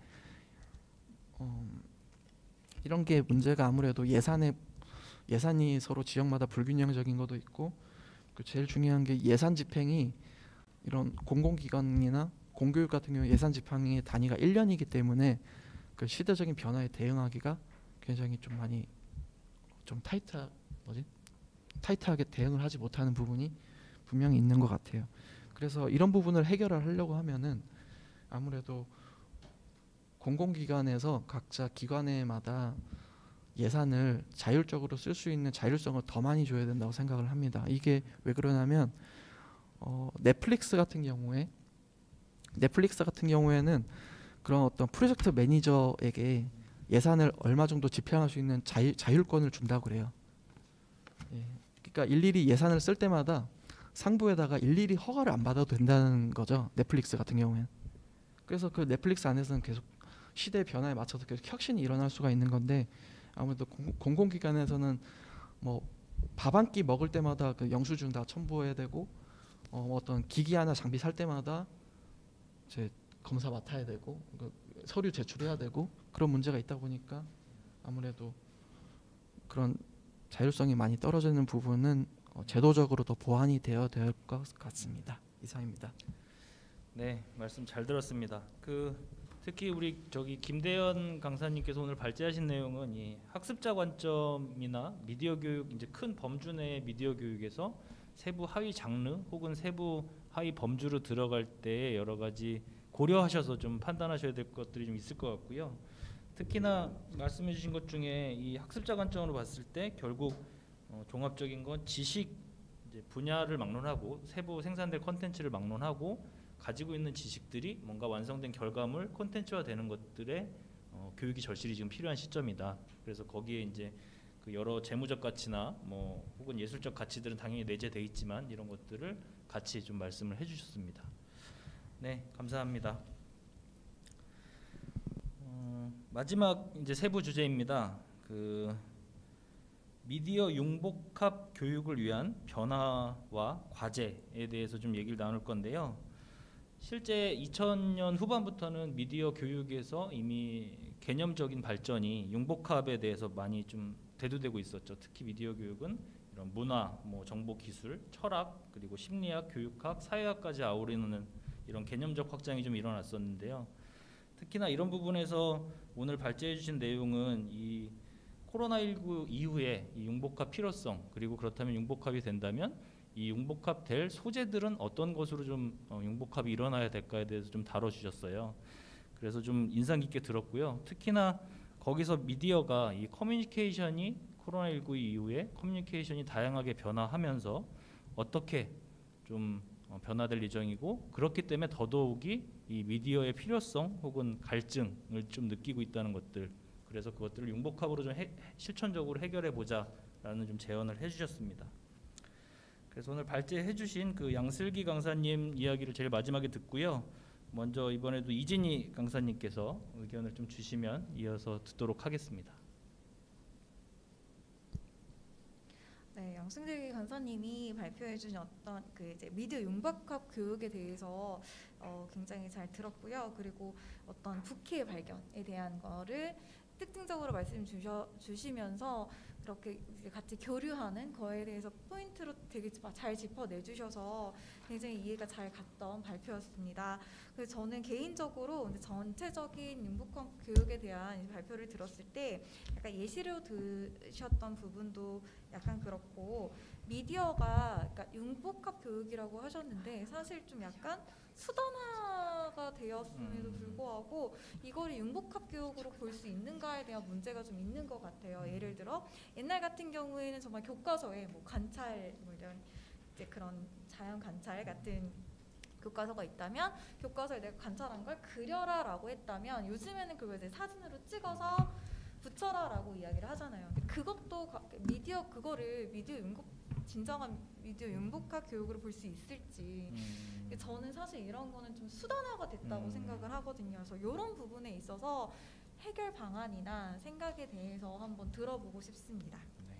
이런 게 문제가 아무래도 예산이 서로 지역마다 불균형적인 것도 있고 그 제일 중요한 게 예산 집행이 이런 공공기관이나 공교육 같은 경우 예산 집행의 단위가 1년이기 때문에 그 시대적인 변화에 대응하기가 굉장히 좀 많이 좀 타이트하게 대응을 하지 못하는 부분이 분명히 있는 것 같아요. 그래서 이런 부분을 해결을 하려고 하면은 아무래도 공공기관에서 각자 기관에마다 예산을 자율적으로 쓸 수 있는 자율성을 더 많이 줘야 된다고 생각을 합니다. 이게 왜 그러냐면 넷플릭스 같은 경우에는 그런 어떤 프로젝트 매니저에게 예산을 얼마 정도 집행할 수 있는 자율권을 준다고 그래요. 예. 그러니까 일일이 예산을 쓸 때마다 상부에다가 일일이 허가를 안 받아도 된다는 거죠. 넷플릭스 같은 경우에는. 그래서 그 넷플릭스 안에서는 계속 시대 변화에 맞춰서 계속 혁신이 일어날 수가 있는 건데 아무래도 공공기관에서는 뭐 밥 한 끼 먹을 때마다 그 영수증 다 첨부해야 되고 어떤 기기 하나 장비 살 때마다 이제 검사 맡아야 되고 그 서류 제출해야 되고 그런 문제가 있다 보니까 아무래도 그런 자율성이 많이 떨어지는 부분은 제도적으로 더 보완이 되어야 될 것 같습니다. 이상입니다. 네, 말씀 잘 들었습니다. 특히 우리 김대현 강사님께서 오늘 발제하신 내용은 이 학습자 관점이나 미디어 교육 이제 큰 범주 내의 미디어 교육에서 세부 하위 장르 혹은 세부 하위 범주로 들어갈 때 여러 가지 고려하셔서 좀 판단하셔야 될 것들이 좀 있을 것 같고요. 특히나 말씀해 주신 것 중에 이 학습자 관점으로 봤을 때 결국 종합적인 건 지식 이제 분야를 막론하고 세부 생산될 콘텐츠를 막론하고 가지고 있는 지식들이 뭔가 완성된 결과물 콘텐츠화 되는 것들의 교육이 절실히 지금 필요한 시점이다. 그래서 거기에 이제 그 여러 재무적 가치나 뭐 혹은 예술적 가치들은 당연히 내재돼 있지만 이런 것들을 같이 좀 말씀을 해주셨습니다. 네, 감사합니다. 마지막 이제 세부 주제입니다. 미디어 융복합 교육을 위한 변화와 과제에 대해서 좀 얘기를 나눌 건데요. 실제 2000년 후반부터는 미디어 교육에서 이미 개념적인 발전이 융복합에 대해서 많이 좀 대두되고 있었죠. 특히 미디어 교육은 이런 문화, 정보 기술, 철학, 그리고 심리학, 교육학, 사회학까지 아우르는 이런 개념적 확장이 좀 일어났었는데요. 특히나 이런 부분에서 오늘 발제해 주신 내용은 이 코로나19 이후에 이 융복합 필요성, 그리고 그렇다면 융복합이 된다면 이 융복합 될 소재들은 어떤 것으로 좀 융복합이 일어나야 될까에 대해서 좀 다뤄주셨어요. 그래서 좀 인상 깊게 들었고요. 특히나 거기서 미디어가 이 커뮤니케이션이 코로나19 이후에 커뮤니케이션이 다양하게 변화하면서 어떻게 좀 변화될 예정이고 그렇기 때문에 더더욱이 이 미디어의 필요성 혹은 갈증을 좀 느끼고 있다는 것들, 그래서 그것들을 융복합으로 좀 실천적으로 해결해 보자라는 좀 제언을 해주셨습니다. 그래서 오늘 발제해주신 그 양슬기 강사님 이야기를 제일 마지막에 듣고요. 먼저 이번에도 이진희 강사님께서 의견을 좀 주시면 이어서 듣도록 하겠습니다. 네, 양승기 강사님이 발표해주신 어떤 이제 미디어 융복합 교육에 대해서 굉장히 잘 들었고요. 그리고 어떤 부캐의 발견에 대한 거를 특징적으로 말씀 주시면서 그렇게 이제 같이 교류하는 거에 대해서 포인트로 되게 잘 짚어내주셔서 굉장히 이해가 잘 갔던 발표였습니다. 그래서 저는 개인적으로 전체적인 융복합 교육에 대한 발표를 들었을 때 약간 예시로 드셨던 부분도 약간 그렇고 미디어가 그러니까 융복합 교육이라고 하셨는데 사실 좀 약간 수단화가 되었음에도 불구하고 이걸 융복합 교육으로 볼 수 있는가에 대한 문제가 좀 있는 것 같아요. 예를 들어 옛날 같은 경우에는 정말 교과서에 관찰 이런 이제 그런 자연 관찰 같은 교과서가 있다면 교과서에 내가 관찰한 걸 그려라라고 했다면 요즘에는 그걸 이제 사진으로 찍어서 붙여라라고 이야기를 하잖아요. 근데 그것도 그거를 미디어 진정한 미디어 융복합 교육으로 볼 수 있을지. 저는 사실 이런 거는 좀 수단화가 됐다고 생각을 하거든요. 그래서 이런 부분에 있어서 해결 방안이나 생각에 대해서 한번 들어보고 싶습니다. 네.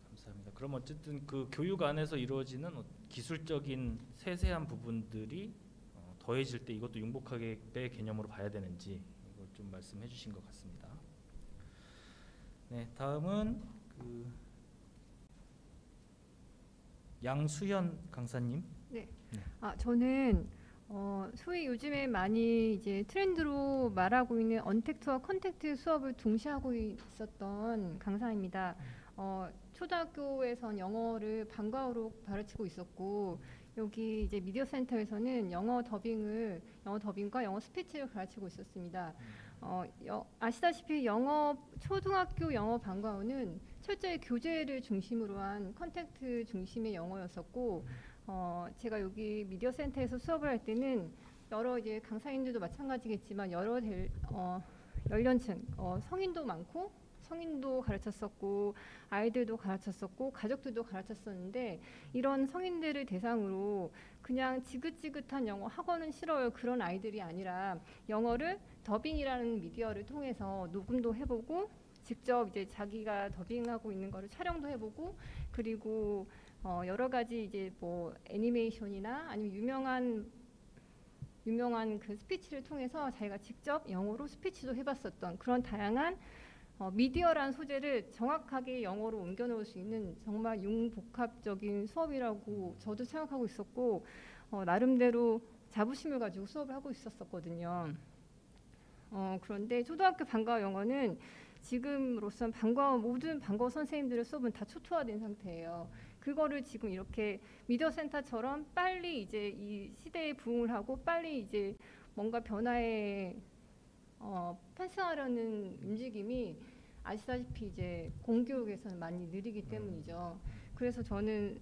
감사합니다. 그럼 어쨌든 그 교육 안에서 이루어지는 기술적인 세세한 부분들이 더해질 때 이것도 융복합의 개념으로 봐야 되는지 이걸 좀 말씀해 주신 것 같습니다. 네, 다음은 그 양수현 강사님. 저는 소위 요즘에 많이 이제 트렌드로 말하고 있는 언택트와 컨택트 수업을 동시에 하고 있었던 강사입니다. 초등학교에선 영어를 방과후로 가르치고 있었고 여기 이제 미디어 센터에서는 영어 더빙과 영어 스피치를 가르치고 있었습니다. 아시다시피 초등학교 영어 방과후는 철저히 교재를 중심으로 한 컨택트 중심의 영어였었고 제가 여기 미디어 센터에서 수업을 할 때는 여러 이제 강사님들도 마찬가지겠지만 여러 연령층 성인도 많고 성인도 가르쳤었고 아이들도 가르쳤었고 가족들도 가르쳤었는데 이런 성인들을 대상으로 그냥 지긋지긋한 영어 학원은 싫어요 그런 아이들이 아니라 영어를 더빙이라는 미디어를 통해서 녹음도 해보고 직접 이제 자기가 더빙하고 있는 거를 촬영도 해보고 그리고 여러 가지 이제 뭐 애니메이션이나 아니면 유명한 그 스피치를 통해서 자기가 직접 영어로 스피치도 해봤었던 그런 다양한 미디어란 소재를 정확하게 영어로 옮겨놓을 수 있는 정말 융복합적인 수업이라고 저도 생각하고 있었고 나름대로 자부심을 가지고 수업을 하고 있었거든요. 그런데 초등학교 방과후 영어는 지금으로선 모든 방과후 선생님들의 수업은 다 초토화된 상태예요. 그거를 지금 이렇게 미디어 센터처럼 빨리 이제 이 시대에 부응을 하고 빨리 이제 뭔가 변화에 편승하려는 움직임이 아시다시피 이제 공교육에서는 많이 느리기 때문이죠. 그래서 저는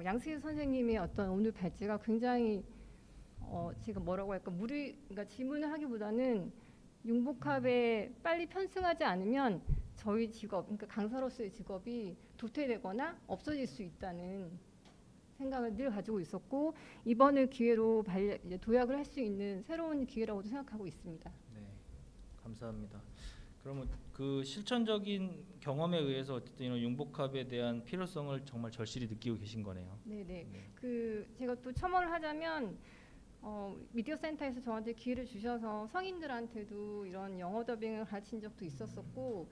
양승희 선생님의 어떤 오늘 발제가 굉장히 제가 뭐라고 할까 그러니까 질문을 하기보다는 융복합에 빨리 편승하지 않으면 저희 직업, 그러니까 강사로서의 직업이 도태되거나 없어질 수 있다는 생각을 늘 가지고 있었고 이번을 기회로 도약을 할 수 있는 새로운 기회라고도 생각하고 있습니다. 네, 감사합니다. 그러면 그 실천적인 경험에 의해서 어쨌든 이런 융복합에 대한 필요성을 정말 절실히 느끼고 계신 거네요. 네네. 네. 그 제가 또 첨언을 하자면 미디어 센터에서 저한테 기회를 주셔서 성인들한테도 이런 영어 더빙을 가르친 적도 있었었고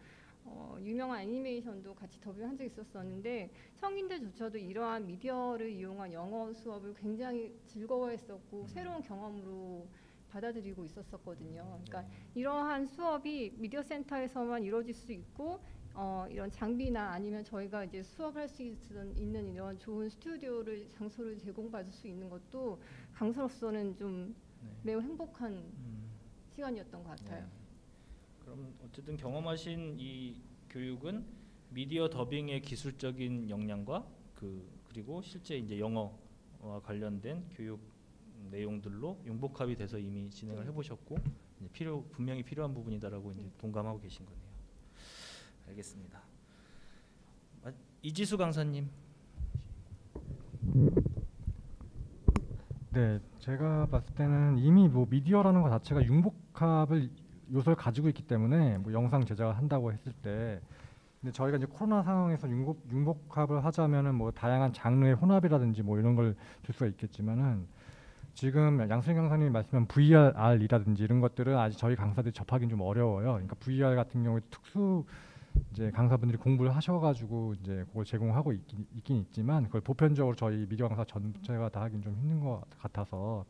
유명한 애니메이션도 같이 더빙한 적이 있었었는데 성인들조차도 이러한 미디어를 이용한 영어 수업을 굉장히 즐거워했었고 새로운 경험으로 받아들이고 있었거든요. 그러니까 이러한 수업이 미디어 센터에서만 이루어질 수 있고 이런 장비나 아니면 저희가 이제 수업할 수 있는 이런 좋은 장소를 제공받을 수 있는 것도 강사로서는 좀 매우 행복한 시간이었던 것 같아요. 네. 그럼 어쨌든 경험하신 이 교육은 미디어 더빙의 기술적인 역량과 그리고 실제 이제 영어와 관련된 교육 내용들로 융복합이 돼서 이미 진행을 해보셨고 이제 분명히 필요한 부분이다라고 이제 동감하고 계신 거네요. 알겠습니다. 이지수 강사님. 네, 제가 봤을 때는 이미 뭐 미디어라는 것 자체가 융복합을 요소를 가지고 있기 때문에 뭐 영상 제작을 한다고 했을 때 근데 저희가 이제 코로나 상황에서 융복합을 하자면은 뭐 다양한 장르의 혼합이라든지 뭐 이런 걸 줄 수가 있겠지만은 지금 양승희 강사님이 말씀한 VR이라든지 이런 것들은 아직 저희 강사들이 접하기는 좀 어려워요. 그러니까 VR 같은 경우에 특수 이제 강사분들이 공부를 하셔가지고 이제 그걸 제공하고 있긴 있지만 그걸 보편적으로 저희 미디어 강사 전체가 다 하긴 좀 힘든 것 같아서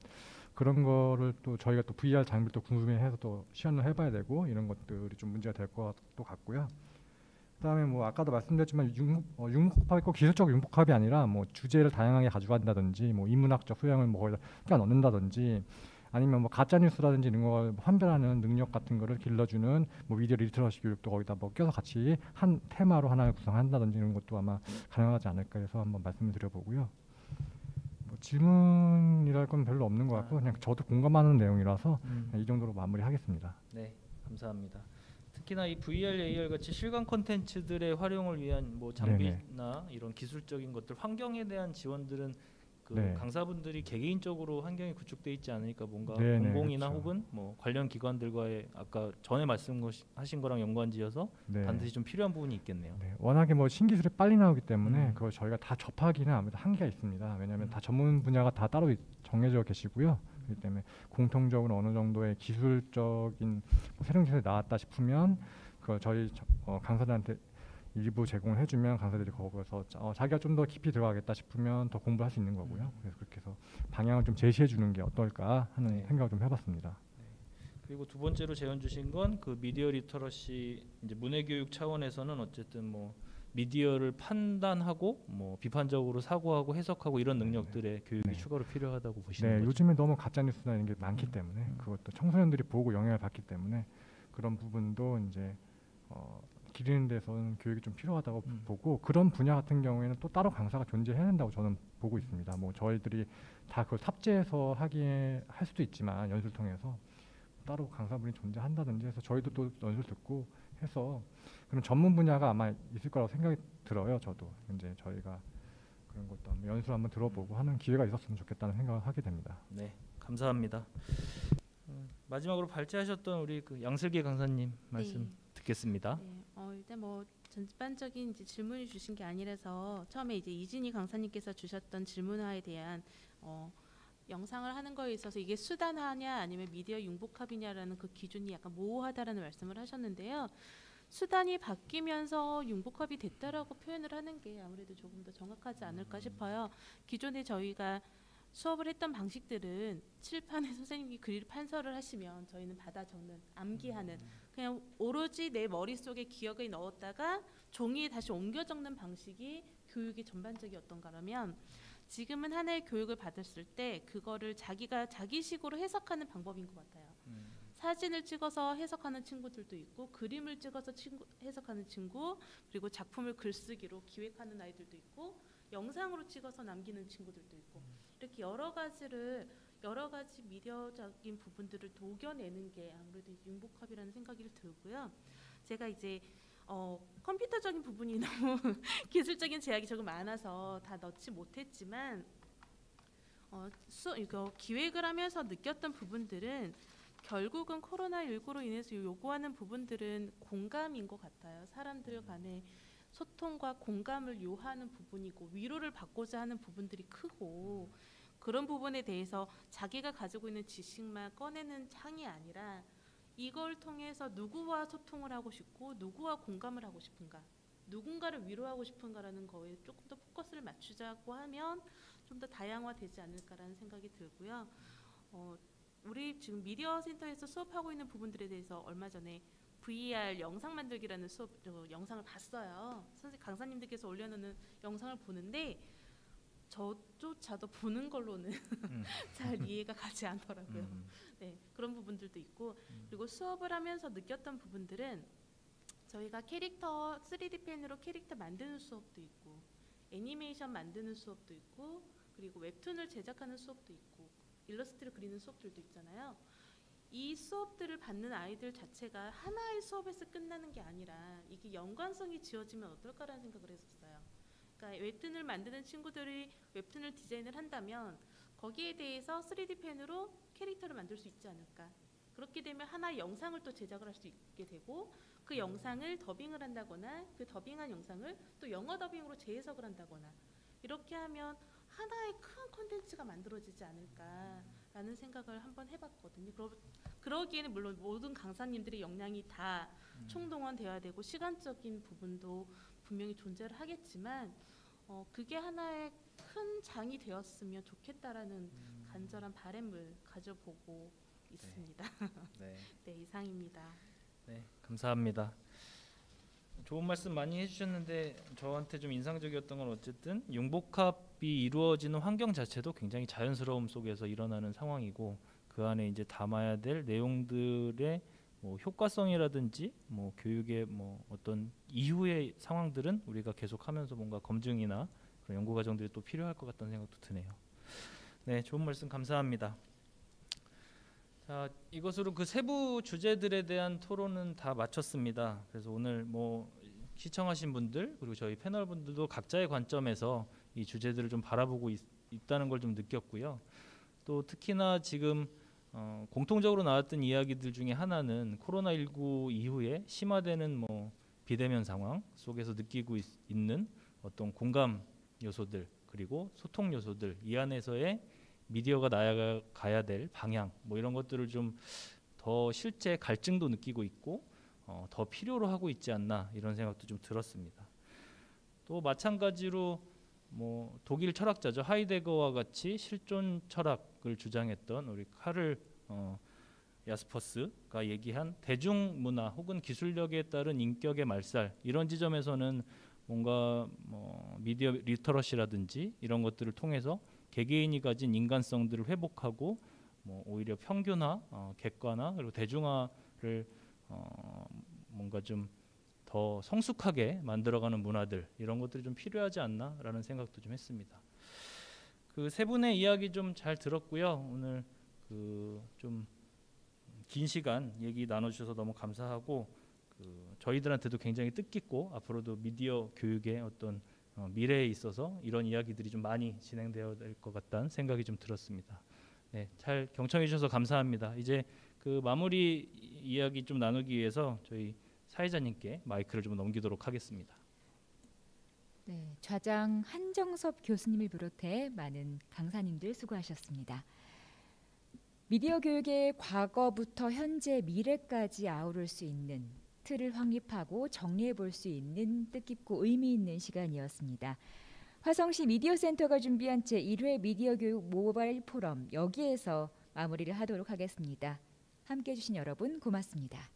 그런 거를 또 저희가 또 VR 장비를 또 궁금해해서 또 시연을 해봐야 되고 이런 것들이 좀 문제가 될 것도 같고요. 그다음에 뭐 아까도 말씀드렸지만 융복합이 꼭 기술적 융복합이 아니라 뭐 주제를 다양하게 가져간다든지 뭐 인문학적 소양을 뭐 거기다 끼워 넣는다든지 아니면 뭐 가짜 뉴스라든지 이런 걸 판별하는 능력 같은 거를 길러주는 뭐 미디어 리터러시 교육도 거기다 뭐 껴서 같이 한 테마로 하나를 구성한다든지 이런 것도 아마 가능하지 않을까 해서 한번 말씀을 드려보고요. 뭐 질문이랄 건 별로 없는 것 같고 그냥 저도 공감하는 내용이라서 이 정도로 마무리하겠습니다. 네, 감사합니다. 특히나 이 VR, AR 같이 실감 콘텐츠들의 활용을 위한 뭐 장비나 이런 기술적인 것들, 환경에 대한 지원들은 그 네. 강사분들이 개개인적으로 환경이 구축돼 있지 않으니까 뭔가 네, 네, 공공이나 그렇죠. 혹은 뭐 관련 기관들과의 아까 전에 말씀하신 거랑 연관지어서 네. 반드시 좀 필요한 부분이 있겠네요. 네, 워낙에 뭐 신기술이 빨리 나오기 때문에 음. 그걸 저희가 다 접하기는 아무래도 한계가 있습니다. 왜냐하면 음. 다 전문 분야가 다 따로 정해져 계시고요. 그렇기 때문에 공통적으로 어느 정도의 기술적인 뭐 새로운 기술이 나왔다 싶으면 그걸 저희 강사들한테 일부 제공을 해주면 강사들이 거기서 자기가 좀 더 깊이 들어가겠다 싶으면 더 공부할 수 있는 거고요. 그래서 그렇게 해서 방향을 좀 제시해 주는 게 어떨까 하는 네. 생각을 좀 해봤습니다. 그리고 두 번째로 제안 주신 건 그 미디어 리터러시, 이제 문해 교육 차원에서는 어쨌든 뭐 미디어를 판단하고 뭐 비판적으로 사고하고 해석하고 이런 능력들의 교육이 네. 추가로 필요하다고 보시는 네, 거죠. 요즘에 너무 가짜 뉴스나 이런 게 많기 때문에 그것도 청소년들이 보고 영향을 받기 때문에 그런 부분도 이제 기르는 데서는 교육이 좀 필요하다고 보고, 그런 분야 같은 경우에는 또 따로 강사가 존재해야 된다고 저는 보고 있습니다. 뭐 저희들이 다 그걸 탑재해서 하기에 할 수도 있지만 연수를 통해서 따로 강사분이 존재한다든지 해서 저희도 또 연수를 듣고 해서 그런 전문 분야가 아마 있을 거라고 생각이 들어요. 저도 이제 저희가 그런 것도 한번 연수를 한번 들어보고 하는 기회가 있었으면 좋겠다는 생각을 하게 됩니다. 네, 감사합니다. 마지막으로 발제하셨던 우리 그 양슬기 강사님 말씀 네. 듣겠습니다. 네, 일단 뭐 전반적인 이제 질문을 주신 게 아니라서 처음에 이제 이진희 강사님께서 주셨던 질문화에 대한 영상을 하는 거에 있어서 이게 수단화냐 아니면 미디어 융복합이냐라는 그 기준이 약간 모호하다라는 말씀을 하셨는데요. 수단이 바뀌면서 융복합이 됐다라고 표현을 하는 게 아무래도 조금 더 정확하지 않을까 싶어요. 기존에 저희가 수업을 했던 방식들은 칠판에 선생님이 글 판서를 하시면 저희는 받아 적는, 암기하는, 그냥 오로지 내 머릿속에 기억에 넣었다가 종이에 다시 옮겨 적는 방식이 교육의 전반적이었던가라면 지금은 하나의 교육을 받았을 때 그거를 자기가 자기식으로 해석하는 방법인 것 같아요. 사진을 찍어서 해석하는 친구들도 있고, 그림을 찍어서 해석하는 친구, 그리고 작품을 글쓰기로 기획하는 아이들도 있고, 영상으로 찍어서 남기는 친구들도 있고, 이렇게 여러 가지 미디어적인 부분들을 녹여내는 게 아무래도 융복합이라는 생각이 들고요. 제가 이제 컴퓨터적인 부분이 너무 기술적인 제약이 조금 많아서 다 넣지 못했지만 이거 기획을 하면서 느꼈던 부분들은 결국은 코로나19로 인해서 요구하는 부분들은 공감인 것 같아요. 사람들 간의 소통과 공감을 요하는 부분이고, 위로를 받고자 하는 부분들이 크고, 그런 부분에 대해서 자기가 가지고 있는 지식만 꺼내는 창이 아니라 이걸 통해서 누구와 소통을 하고 싶고 누구와 공감을 하고 싶은가, 누군가를 위로하고 싶은가라는 거에 조금 더 포커스를 맞추자고 하면 좀 더 다양화되지 않을까라는 생각이 들고요. 우리 지금 미디어 센터에서 수업하고 있는 부분들에 대해서 얼마 전에 VR 영상 만들기라는 수업 영상을 봤어요. 강사님들께서 올려놓는 영상을 보는데 저조차도 보는 걸로는 잘 이해가 가지 않더라고요. 네, 그런 부분들도 있고, 그리고 수업을 하면서 느꼈던 부분들은 저희가 캐릭터 3D 펜으로 캐릭터 만드는 수업도 있고, 애니메이션 만드는 수업도 있고, 그리고 웹툰을 제작하는 수업도 있고, 일러스트를 그리는 수업들도 있잖아요. 이 수업들을 받는 아이들 자체가 하나의 수업에서 끝나는 게 아니라 이게 연관성이 지어지면 어떨까라는 생각을 했었어요. 그러니까 웹툰을 만드는 친구들이 웹툰을 디자인을 한다면 거기에 대해서 3D 펜으로 캐릭터를 만들 수 있지 않을까. 그렇게 되면 하나의 영상을 또 제작을 할 수 있게 되고, 그 영상을 더빙을 한다거나 그 더빙한 영상을 또 영어 더빙으로 재해석을 한다거나, 이렇게 하면 하나의 큰 콘텐츠가 만들어지지 않을까라는 생각을 한번 해봤거든요. 그러기에는 물론 모든 강사님들의 역량이 다 총동원되어야 되고 시간적인 부분도 분명히 존재를 하겠지만 그게 하나의 큰 장이 되었으면 좋겠다라는 간절한 바람을 가져보고 있습니다. 네. 네, 이상입니다. 네, 감사합니다. 좋은 말씀 많이 해주셨는데 저한테 좀 인상적이었던 건 어쨌든 융복합이 이루어지는 환경 자체도 굉장히 자연스러움 속에서 일어나는 상황이고, 그 안에 이제 담아야 될 내용들의 뭐 효과성이라든지 뭐 교육의 뭐 어떤 이후의 상황들은 우리가 계속하면서 뭔가 검증이나 그런 연구 과정들이 또 필요할 것 같다는 생각도 드네요. 네, 좋은 말씀 감사합니다. 자, 이것으로 그 세부 주제들에 대한 토론은 다 마쳤습니다. 그래서 오늘 뭐 시청하신 분들 그리고 저희 패널 분들도 각자의 관점에서 이 주제들을 좀 바라보고 있다는 걸 좀 느꼈고요. 또 특히나 지금 공통적으로 나왔던 이야기들 중에 하나는 코로나19 이후에 심화되는 뭐 비대면 상황 속에서 느끼고 있는 어떤 공감 요소들 그리고 소통 요소들 이 안에서의 미디어가 나아가야 될 방향 뭐 이런 것들을 좀 더 실제 갈증도 느끼고 있고 더 필요로 하고 있지 않나 이런 생각도 좀 들었습니다. 또 마찬가지로 뭐 독일 철학자죠 하이데거와 같이 실존 철학을 주장했던 우리 카를 야스퍼스가 얘기한 대중문화 혹은 기술력에 따른 인격의 말살 이런 지점에서는 뭔가 뭐 미디어 리터러시라든지 이런 것들을 통해서 개개인이 가진 인간성들을 회복하고 뭐 오히려 평균화, 객관화 그리고 대중화를 뭔가 좀 더 성숙하게 만들어가는 문화들 이런 것들이 좀 필요하지 않나라는 생각도 좀 했습니다. 그 세 분의 이야기 좀 잘 들었고요. 오늘 그 좀 긴 시간 얘기 나눠주셔서 너무 감사하고 저희들한테도 굉장히 뜻깊고 앞으로도 미디어 교육의 어떤 미래에 있어서 이런 이야기들이 좀 많이 진행되어야 될 것 같다는 생각이 좀 들었습니다. 네, 잘 경청해 주셔서 감사합니다. 이제 그 마무리 이야기 좀 나누기 위해서 저희 사회자님께 마이크를 좀 넘기도록 하겠습니다. 네, 좌장 한정섭 교수님을 비롯해 많은 강사님들 수고하셨습니다. 미디어 교육의 과거부터 현재, 미래까지 아우를 수 있는 틀을 확립하고 정리해 볼 수 있는 뜻깊고 의미 있는 시간이었습니다. 화성시 미디어센터가 준비한 제1회 미디어 교육 모바일 포럼 여기에서 마무리를 하도록 하겠습니다. 함께해 주신 여러분 고맙습니다.